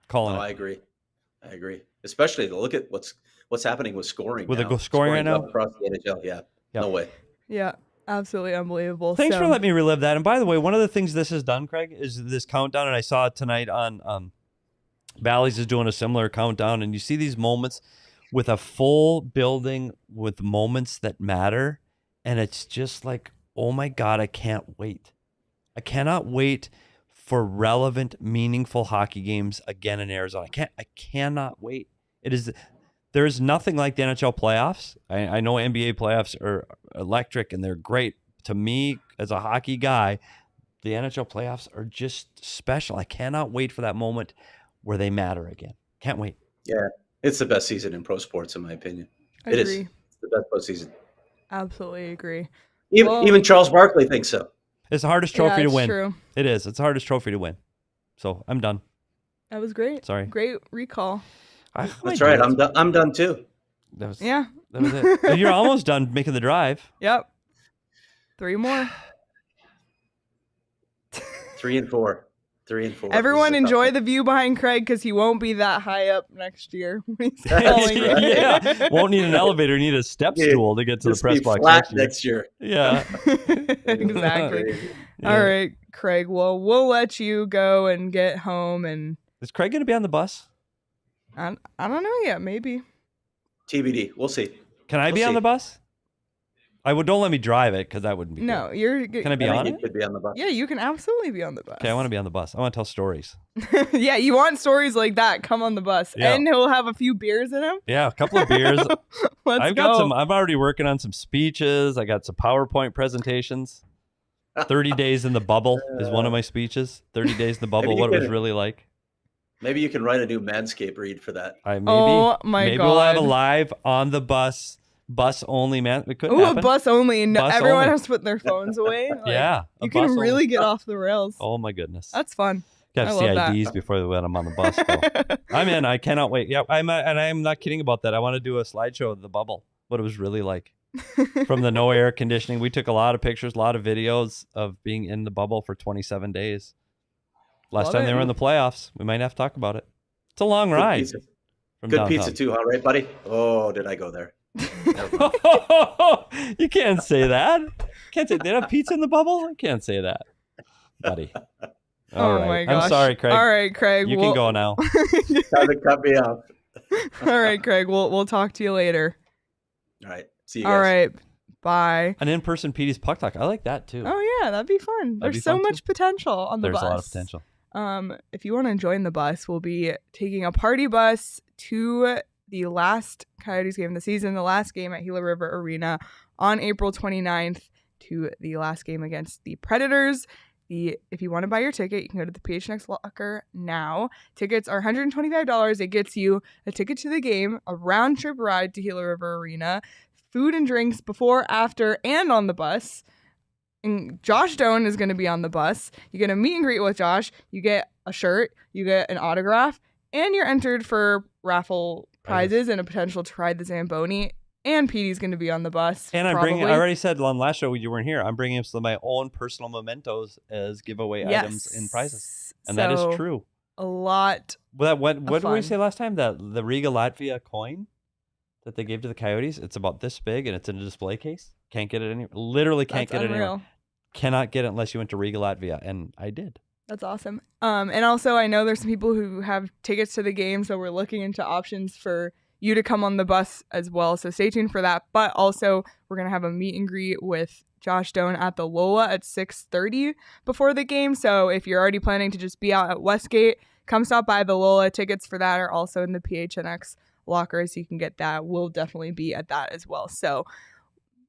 Calling it. I agree. Especially to look at what's happening with scoring. With the scoring right now across the NHL. Yeah. Yep. No way. Yeah. Absolutely unbelievable. Thanks for letting me relive that. And by the way, one of the things this has done, Craig, is this countdown. And I saw it tonight on Bally's is doing a similar countdown. And you see these moments with a full building with moments that matter. And it's just like, oh my God, I can't wait. I cannot wait for relevant, meaningful hockey games again in Arizona. I cannot wait. There is nothing like the NHL playoffs. I know NBA playoffs are electric and they're great. To me, as a hockey guy, the NHL playoffs are just special. I cannot wait for that moment where they matter again. Can't wait. Yeah, it's the best season in pro sports, in my opinion. Agree. It is. It's the best postseason. Absolutely agree. Even Charles Barkley thinks so. It's the hardest trophy to win. True. It is. It's the hardest trophy to win. So I'm done. That was great. Sorry. Great recall. That's right. I'm done too. That was it. You're almost done making the drive. Yep. 3 more. 3 and 4. 3 and 4. Everyone enjoy the view behind Craig because he won't be that high up next year. Yeah. Won't need an elevator. Need a step stool to get to the press box next year. Yeah. Exactly. Yeah. All right, Craig. Well, we'll let you go and get home. And is Craig going to be on the bus? I don't know yet. Maybe. TBD. We'll see. Can I be on the bus? Don't let me drive it because that wouldn't be good. You're. Can I be on it? You could be on the bus. Yeah, you can absolutely be on the bus. Okay, I want to be on the bus. I want to tell stories. Yeah, you want stories like that? Come on the bus, and he'll have a few beers in him. Yeah, a couple of beers. Let's go. I'm already working on some speeches. I got some PowerPoint presentations. 30 days in the bubble is one of my speeches. 30 days in the bubble. What it was really like. Maybe you can write a new Manscaped read for that. Oh my God! Maybe we'll have a live on the bus only, man. It could happen. A bus only. No, everyone has to put their phones away. Yeah, you can really get off the rails. Oh my goodness, that's fun. Got to see IDs before they let them on the bus. I'm in. I cannot wait. Yeah, and I'm not kidding about that. I want to do a slideshow of the bubble. What it was really like from the no air conditioning. We took a lot of pictures, a lot of videos of being in the bubble for 27 days. Last time they were in the playoffs. We might have to talk about it. It's a long ride. Good pizza too, huh? Right, buddy? Oh, did I go there? You can't say that. Can't say they have pizza in the bubble. I can't say that, buddy. All right. My gosh. I'm sorry, Craig. All right, Craig. You can go now. Time to cut me off. All right, Craig. We'll talk to you later. All right. See you guys. All right. Bye. An in-person Petey's Puck Talk. I like that too. Oh yeah, that'd be fun. There's so much potential on the bus. There's a lot of potential. If you want to join the bus, we'll be taking a party bus to the last Coyotes game of the season, the last game at Gila River Arena on April 29th to the last game against the Predators. If you want to buy your ticket, you can go to the PHNX Locker now. Tickets are $125. It gets you a ticket to the game, a round-trip ride to Gila River Arena, food and drinks before, after, and on the bus. And Josh Doan is going to be on the bus. You get a meet and greet with Josh. You get a shirt. You get an autograph. And you're entered for raffle prizes and a potential to ride the Zamboni. And Petey's going to be on the bus. And I already said on last show you weren't here. I'm bringing some of my own personal mementos as giveaway items and prizes. And that is true. A lot. What did we say last time? That the Riga Latvia coin that they gave to the Coyotes, it's about this big and it's in a display case. Can't get it anywhere. Literally can't get it anywhere. Cannot get it unless you went to Riga, Latvia, and I did. That's awesome. And also, I know there's some people who have tickets to the game, so we're looking into options for you to come on the bus as well. So stay tuned for that. But also, we're going to have a meet and greet with Josh Doan at the Lola at 6:30 before the game. So if you're already planning to just be out at Westgate, come stop by the Lola. Tickets for that are also in the PHNX Locker, so you can get that. We'll definitely be at that as well. So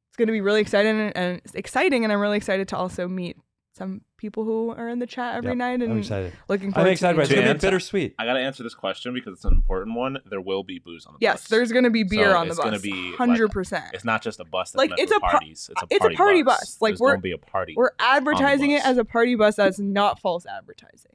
it's going to be really exciting, and I'm really excited to also meet some people who are in the chat every night and I'm excited. looking forward. I'm excited. to It's going to be bittersweet. I got to answer this question because it's an important one. There will be booze on the bus. Yes, there's going to be beer on the bus. It's going to be 100%. It's not just a bus that's like meant it's for a parties. It's a party bus. Like there's going to be a party. We're advertising it as a party bus. That's not false advertising.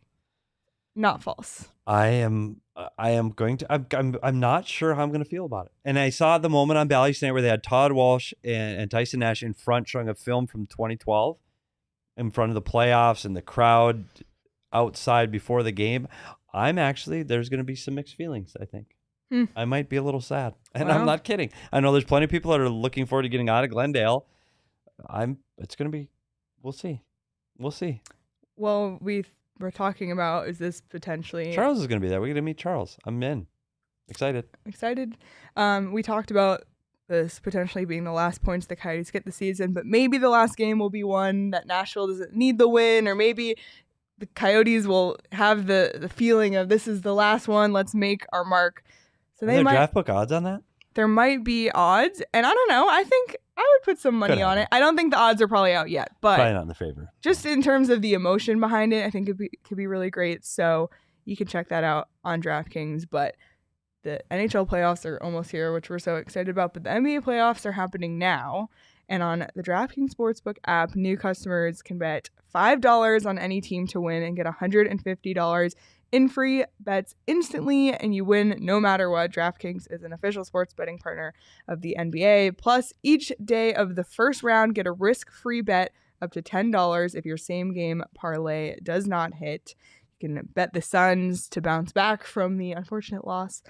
Not false. I am going to. I'm not sure how I'm going to feel about it. And I saw the moment on Bally Stand where they had Todd Walsh and Tyson Nash in front showing a film from 2012 in front of the playoffs and the crowd outside before the game. There's going to be some mixed feelings, I think. I might be a little sad. And I'm not kidding. I know there's plenty of people that are looking forward to getting out of Glendale. It's going to be, we'll see. Well, we're talking about, is this potentially... Charles is going to be there. We're going to meet Charles. I'm in. Excited. We talked about this potentially being the last points the Coyotes get the season, but maybe the last game will be one that Nashville doesn't need the win, or maybe the Coyotes will have the feeling of this is the last one, let's make our mark. So Are there draft book odds on that? There might be odds, and I don't know. I think I would put some money on it. I don't think the odds are probably out yet, but probably not in the favor. Just in terms of the emotion behind it, I think it could be really great. So you can check that out on DraftKings. But the NHL playoffs are almost here, which we're so excited about. But the NBA playoffs are happening now. And on the DraftKings Sportsbook app, new customers can bet $5 on any team to win and get $150 in free bets instantly, and you win no matter what. DraftKings is an official sports betting partner of the NBA. Plus, each day of the first round, get a risk-free bet up to $10 if your same-game parlay does not hit. You can bet the Suns to bounce back from the unfortunate loss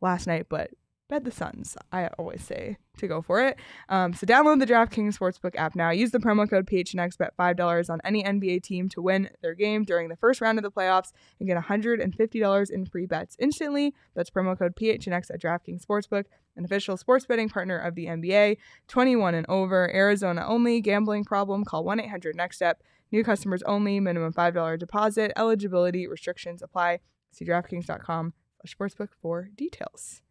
last night, but bet the Suns, I always say, to go for it. So download the DraftKings Sportsbook app now. Use the promo code PHNX, bet $5 on any NBA team to win their game during the first round of the playoffs and get $150 in free bets instantly. That's promo code PHNX at DraftKings Sportsbook, an official sports betting partner of the NBA. 21 and over, Arizona only. Gambling problem? Call 1-800-NEXT-STEP. New customers only. Minimum $5 deposit. Eligibility restrictions apply. See DraftKings.com/sportsbook for details.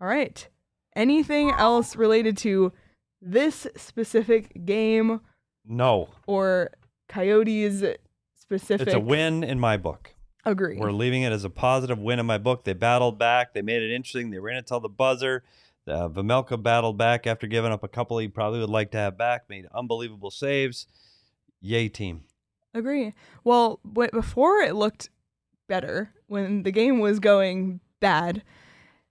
All right. Anything else related to this specific game? No. Or Coyotes specific? It's a win in my book. Agree. We're leaving it as a positive win in my book. They battled back. They made it interesting. They ran it till the buzzer. Vejmelka battled back after giving up a couple he probably would like to have back. Made unbelievable saves. Yay, team. Agree. Well, before it looked better, when the game was going bad,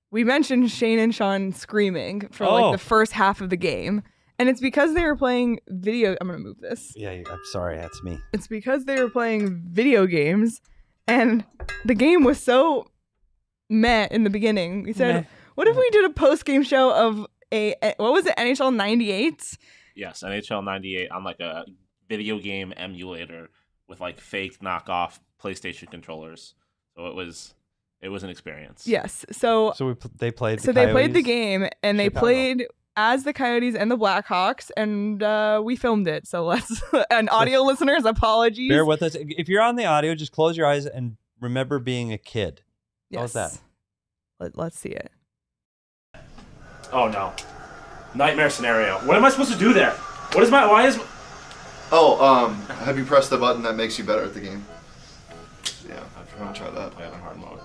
we mentioned Shane and Sean screaming for like the first half of the game. And it's because they were playing video. I'm going to move this. Yeah, I'm sorry. That's me. It's because they were playing video games. And the game was so meh in the beginning. We said, what if we did a post-game show of what was it, NHL 98? Yes, NHL 98 on like a video game emulator with like fake knockoff PlayStation controllers. So it was an experience. Yes. So they played. So they played the game, and they played as the Coyotes and the Blackhawks, and we filmed it. So and audio listeners, apologies. Bear with us. If you're on the audio, just close your eyes and remember being a kid. Yes. How's that? Let's see it. Oh no, nightmare scenario. What am I supposed to do there? Why is? Oh, have you pressed the button that makes you better at the game? Yeah, I'm gonna try that. Play on hard mode.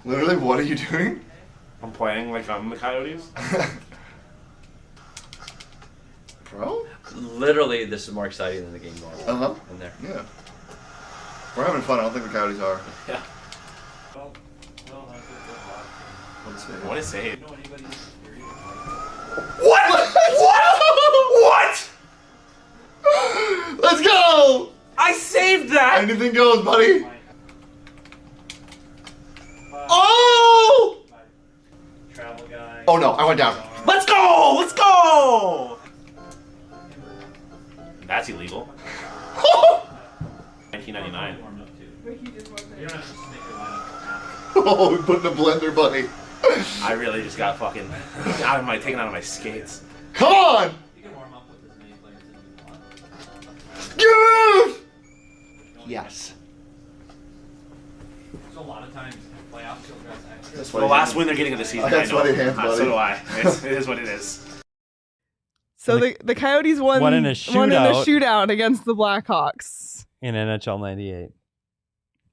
Literally, what are you doing? I'm playing like I'm the Coyotes. Bro? Literally, this is more exciting than the game normally. Uh-huh. In there. Yeah. We're having fun. I don't think the Coyotes are. Yeah. What a save. What? What? Let's go! I saved that! Anything goes, buddy. Oh! Travel guy. Oh no, I went down. Let's go! Let's go! That's illegal. 1999. Oh, we put in a blender, buddy. I really just got fucking taken out of my skates. Come on! You can warm up with as many players as Yes! you want. Yes. There's a lot of times playoffs you'll dress extra. That's The last win they're getting of the season. That's I know. what it is, buddy. So do I. It is what it is. So the Coyotes won in a won in a shootout against the Blackhawks. in NHL 98.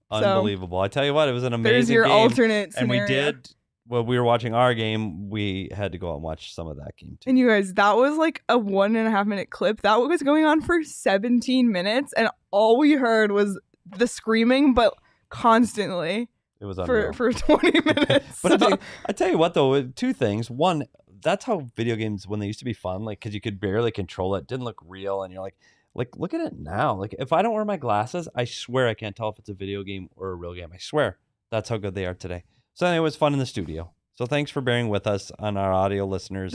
Unbelievable. I tell you what, it was an amazing There's your game. alternate And scenario. we did, while we were watching our game, we had to go out and watch some of that game too. And you guys, that was like a 1.5 minute clip. That was going on for 17 minutes. And all we heard was the screaming, but constantly It was unreal. for 20 minutes. But I tell you what, though, two things. One, that's how video games, when they used to be fun, like, because you could barely control it, didn't look real, and you're like, look at it now. Like, if I don't wear my glasses, I swear I can't tell if it's a video game or a real game. I swear. That's how good they are today. So anyway, it was fun in the studio. So thanks for bearing with us on our audio listeners.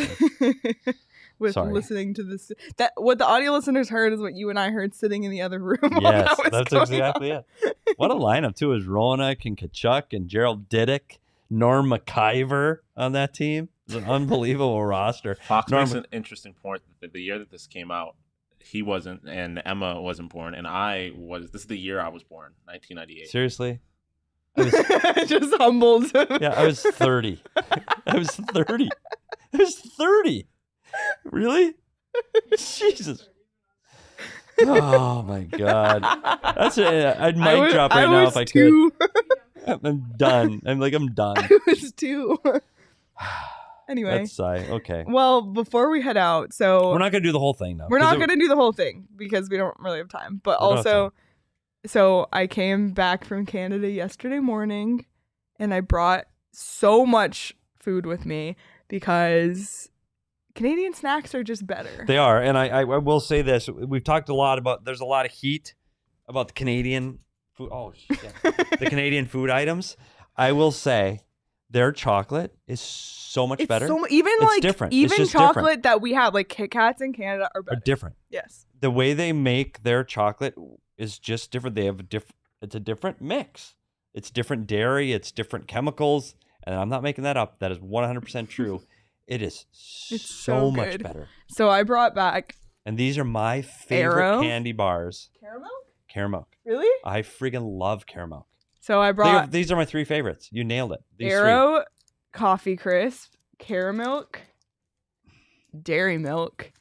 With Sorry. listening to this, that what the audio listeners heard is what you and I heard sitting in the other room. Yes, while that was that's going exactly on. it. What a lineup, too, is Ronak and Kachuk and Gerald Didick, Norm McIver on that team. It's an unbelievable roster. Fox Norm- makes an interesting point that the year that this came out, he wasn't, and Emma wasn't born, and I was. This is the year I was born, 1998. Seriously? I was, Just humbled. yeah, I was 30. I was 30. I was 30. Really? Jesus. Oh my God. That's it. I'd mic drop right now if I could. I'm done. I'm done. I was 2. Anyway. That's okay. Well, before we head out, so We're not gonna do the whole thing though. we're not going to do the whole thing because we don't really have time. But We don't have also, so I came back from Canada yesterday morning and I brought so much food with me because Canadian snacks are just better. They are, and I will say this: we've talked a lot about. There's a lot of heat about the Canadian food. Oh shit, the Canadian food items. I will say, their chocolate is so much better. It's different. It's Even just chocolate different. that we have, like Kit Kats in Canada, are Are better. different. Yes. The way they make their chocolate is just different. They have it's a different mix. It's different dairy. It's different chemicals, and I'm not making that up. That is 100% true. It is It's so much good. better. So I brought back And these are my favorite Arrow? candy bars. caramel. Caramel. Really? I freaking love caramel. So I brought These are my 3 favorites. You nailed it. These Arrow, Coffee Crisp, Caramilk, Dairy Milk.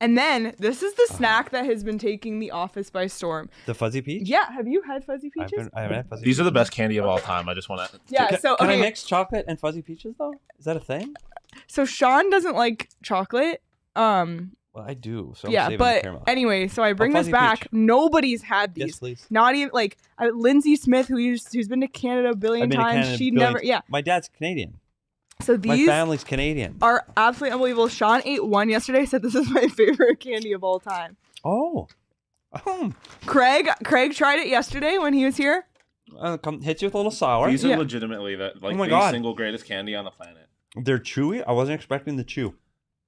And then this is the snack that has been taking the office by storm. 3. The fuzzy peach? Yeah, have you had fuzzy peaches? I haven't had fuzzy These are the peaches. best candy of all time. I just want to. Yeah, Can, so can I okay. mix chocolate and fuzzy peaches though? Is that a thing? So Sean doesn't like chocolate. Well, I do. So I'm Yeah, saving the but caramel. anyway, so I bring this fuzzy back. peach. Nobody's had these. Yes, please. Not even like Lindsay Smith, who's been to Canada a billion I've been to times. Canada She a billion never. Yeah. My dad's Canadian. So My these family's Canadian. are absolutely unbelievable. Sean ate one yesterday. Said this is my favorite candy of all time. Oh. Craig tried it yesterday when he was here. Come hit you with a little sour. These are Yeah. legitimately the Oh my the God. single greatest candy on the planet. They're chewy. I wasn't expecting the chew.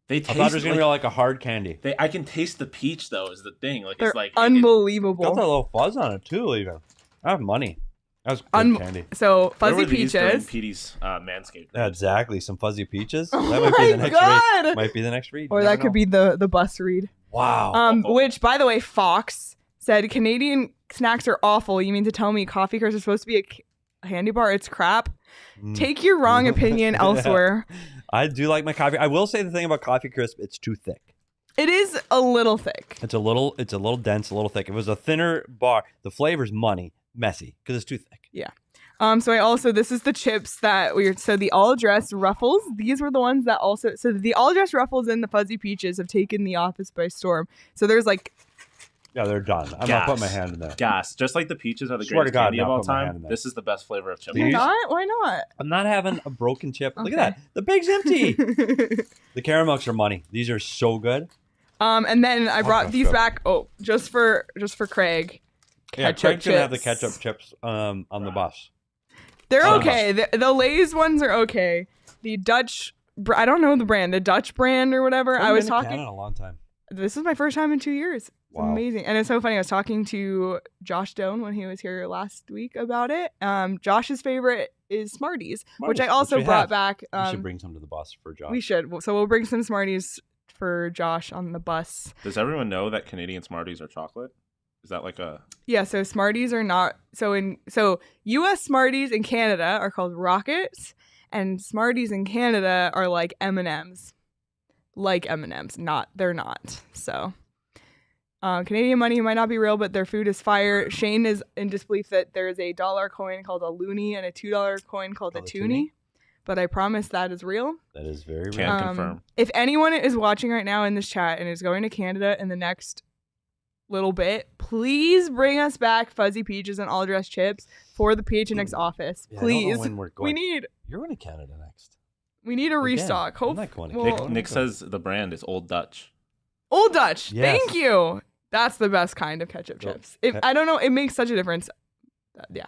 They I taste thought it was gonna be like a hard candy. I can taste the peach though. Is the thing like They're it's like unbelievable. Got that little fuzz on it too. Even I have money. That was good candy. So Where fuzzy were these during peaches. Petey's Manscaped. Yeah, exactly. Some fuzzy peaches. Oh That might be my the next God. read. Might be the next read. Or You that never could know. be the bus read. Wow. Which, by the way, Fox said Canadian snacks are awful. You mean to tell me coffee crisp is supposed to be a candy bar? It's crap. Take your wrong opinion Yeah. elsewhere. I do like my coffee. I will say the thing about coffee crisp, it's too thick. It is a little thick. It's a little dense, a little thick. If it was a thinner bar, the flavor's messy because it's too thick. Yeah. So this is the chips that so the all dressed Ruffles. These were the ones that so the all dressed Ruffles and the fuzzy peaches have taken the office by storm. So there's like, Yeah, they're done. I'm not putting my hand in there. Gas. Just like the peaches are the Swear to greatest God, candy of not all put my hand in time. there. This is the best flavor of chip. These- why not? Why not? I'm not having a broken chip. Look Okay. at that. The bag's empty. The caramels are money. These are so good. And then I brought gosh, these go. back. Oh, just for Craig. Yeah, Ketchup Craig's gonna have the chips. ketchup chips on the bus. They're Oh. okay. The Lay's ones are okay. The Dutch, I don't know the brand, the Dutch brand or whatever. I was Haven't been to talking. Canada in a long time. This is my first time in 2 years. It's Wow. amazing. And it's so funny. I was talking to Josh Doan when he was here last week about it. Josh's favorite is Smarties, which I Smarties, also which we brought have. back. We should bring some to the bus for Josh. We should. So we'll bring some Smarties for Josh on the bus. Does everyone know that Canadian Smarties are chocolate? Is that like a Yeah, so Smarties are not so US Smarties in Canada are called Rockets and Smarties in Canada are like M&Ms. like M&Ms. They're not. So Canadian money might not be real, but their food is fire. Shane is in disbelief that there is a $1 coin called a loonie and a $2 coin called a toonie. But I promise that is real. That is very real. Can confirm. If anyone is watching right now in this chat and is going to Canada in the next little bit, please bring us back Fuzzy Peaches and all dressed chips for the PHNX office. Yeah, Please. I don't know when we're going. You're going to Canada next. We need a restock. I'm not going to Well, Nick says the brand is Old Dutch. Old Dutch. Yes. Thank you. That's the best kind of ketchup chips. I don't know. It makes such a difference. Yeah.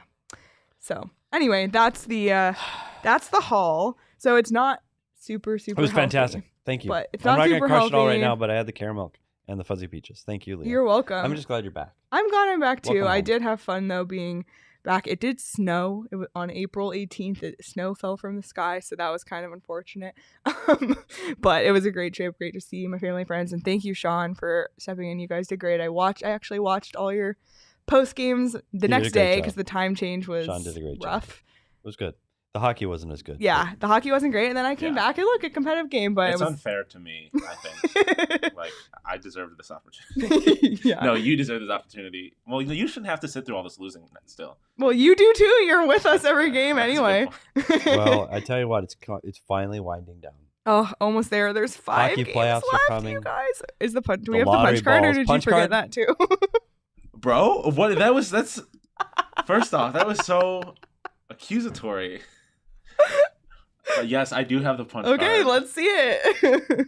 So anyway, that's the haul. So it's not super It was healthy, fantastic. Thank you. But it's I'm not not going super to crush it all right healthy. now, but I had the caramel and the Fuzzy Peaches. Thank you, Leah. You're welcome. I'm just glad you're back. I'm glad I'm back too. Welcome I home. did have fun though being back. It did snow. It was on April 18th. Snow fell from the sky, so that was kind of unfortunate. But it was a great trip. Great to see my family and friends. And thank you, Sean, for stepping in. You guys did great. I actually watched all your post games the next day because the time change was Sean did a great rough. job. It was good. The hockey wasn't as good. Yeah, the hockey wasn't great, and then I came back and look, a competitive game, but It's it was unfair to me, I think. Like, I deserved this opportunity. yeah. No, you deserve this opportunity. Well, you shouldn't have to sit through all this losing still. Well, you do too. You're with us every game That's a anyway. good point. Well, I tell you what, it's finally winding down. Oh, almost there. There's 5 Hockey games playoffs are left, coming. you guys. Is the punch? Do The we have the lottery punch card, or balls. did Punch you forget card? that too? Bro, what? That's first off, that was so accusatory. But yes, I do have the punch card. Okay, let's see it.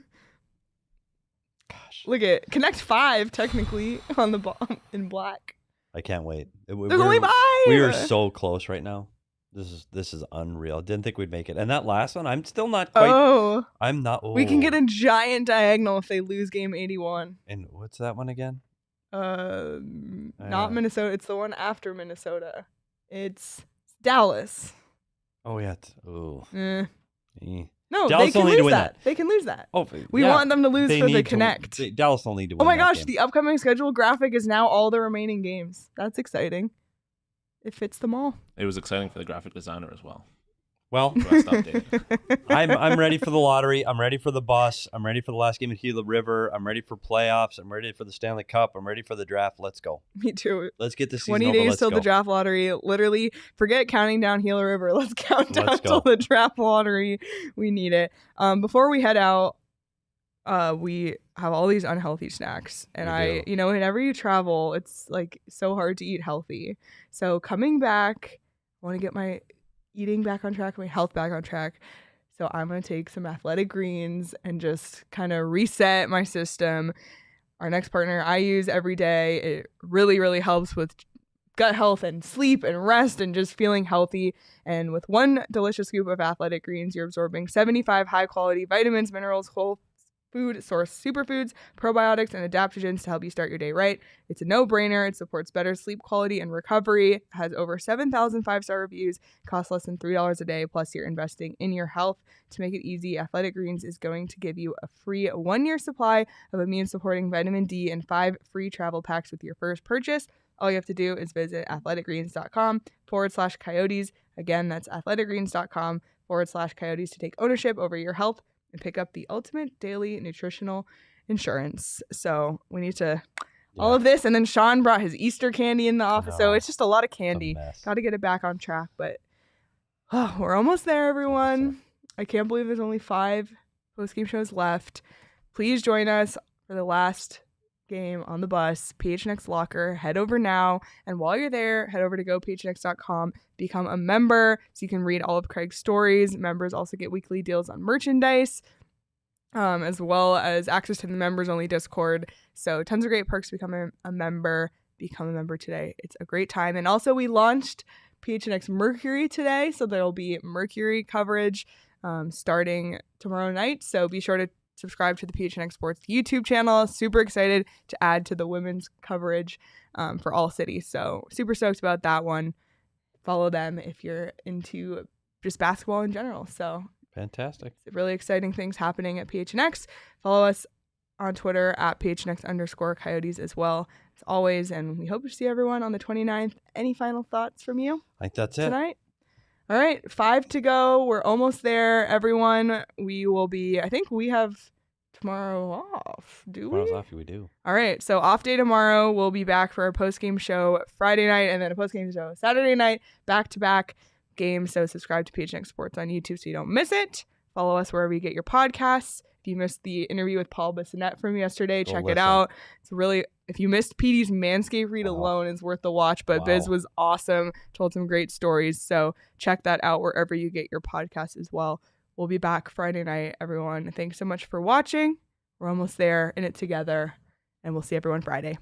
Gosh, Look at Connect 5 technically on the in black. I can't wait. There's only 5. We are so close right now. This is unreal. Didn't think we'd make it. And that last one, I'm still not quite. Oh, I'm not. we can get oh. a giant diagonal if they lose game 81. And what's that one again? Not Minnesota. It's the one after Minnesota. It's Dallas. Oh yeah. Oh. Eh. Eh. No, Dallas they can don't need to lose win that. They can lose that. Oh, We want them to lose They for the need to- Connect. Dallas don't need to win. Oh my that gosh, game. the upcoming schedule graphic is now all the remaining games. That's exciting. It fits them all. It was exciting for the graphic designer as well. Well, Last update. I'm ready for the lottery. I'm ready for the bus. I'm ready for the last game at Gila River. I'm ready for playoffs. I'm ready for the Stanley Cup. I'm ready for the draft. Let's go. Me too. Let's get the season 20 over. days Let's till go. the draft lottery. Literally, forget counting down Gila River. Let's count down Let's till go. the draft lottery. We need it. Before we head out, we have all these unhealthy snacks. And We do. whenever you travel, it's like so hard to eat healthy. So coming back, I want to get my eating back on track, my health back on track. So I'm going to take some athletic greens and just kind of reset my system. Our next partner I use every day. It really, really helps with gut health and sleep and rest and just feeling healthy. And with one delicious scoop of athletic greens, you're absorbing 75 high quality vitamins, minerals, whole food source superfoods, probiotics, and adaptogens to help you start your day right. It's a no-brainer. It supports better sleep quality and recovery. It has over 7,000 5-star reviews. Costs less than $3 a day. Plus, you're investing in your health. To make it easy, Athletic Greens is going to give you a free 1-year supply of immune-supporting vitamin D and 5 free travel packs with your first purchase. All you have to do is visit athleticgreens.com/coyotes. Again, that's athleticgreens.com/coyotes to take ownership over your health and pick up the ultimate daily nutritional insurance. So we need to all of this. And then Sean brought his Easter candy in the office. So it's just a lot of candy. Got to get it back on track. But we're almost there, everyone. I can't believe there's only 5 post-game shows left. Please join us for the last game on the bus, PHNX Locker. Head over now. And while you're there, head over to gophnx.com. Become a member so you can read all of Craig's stories. Members also get weekly deals on merchandise, as well as access to the members-only Discord. So tons of great perks to become a member. Become a member today. It's a great time. And also we launched PHNX Mercury today, so there'll be Mercury coverage starting tomorrow night. So be sure to subscribe to the PHNX Sports YouTube channel. Super excited to add to the women's coverage for all cities. So super stoked about that one. Follow them if you're into just basketball in general. So fantastic. Really exciting things happening at PHNX. Follow us on Twitter at PHNX_Coyotes as well, as always. And we hope to see everyone on the 29th. Any final thoughts from you? I think that's it. Tonight? All right, 5 to go. We're almost there, everyone. We will be, I think we have tomorrow off. Do we? Tomorrow's off. We do. All right. So off day tomorrow. We'll be back for a post-game show Friday night and then a post-game show Saturday night. Back-to-back games. So subscribe to PHNX Sports on YouTube so you don't miss it. Follow us wherever you get your podcasts. If you missed the interview with Paul Bissonnette from yesterday, check it out. It's really, if you missed Petey's Manscaped read alone, it's worth the watch. But Biz was awesome, told some great stories. So check that out wherever you get your podcasts as well. We'll be back Friday night, everyone. Thanks so much for watching. We're almost there in it together, and we'll see everyone Friday.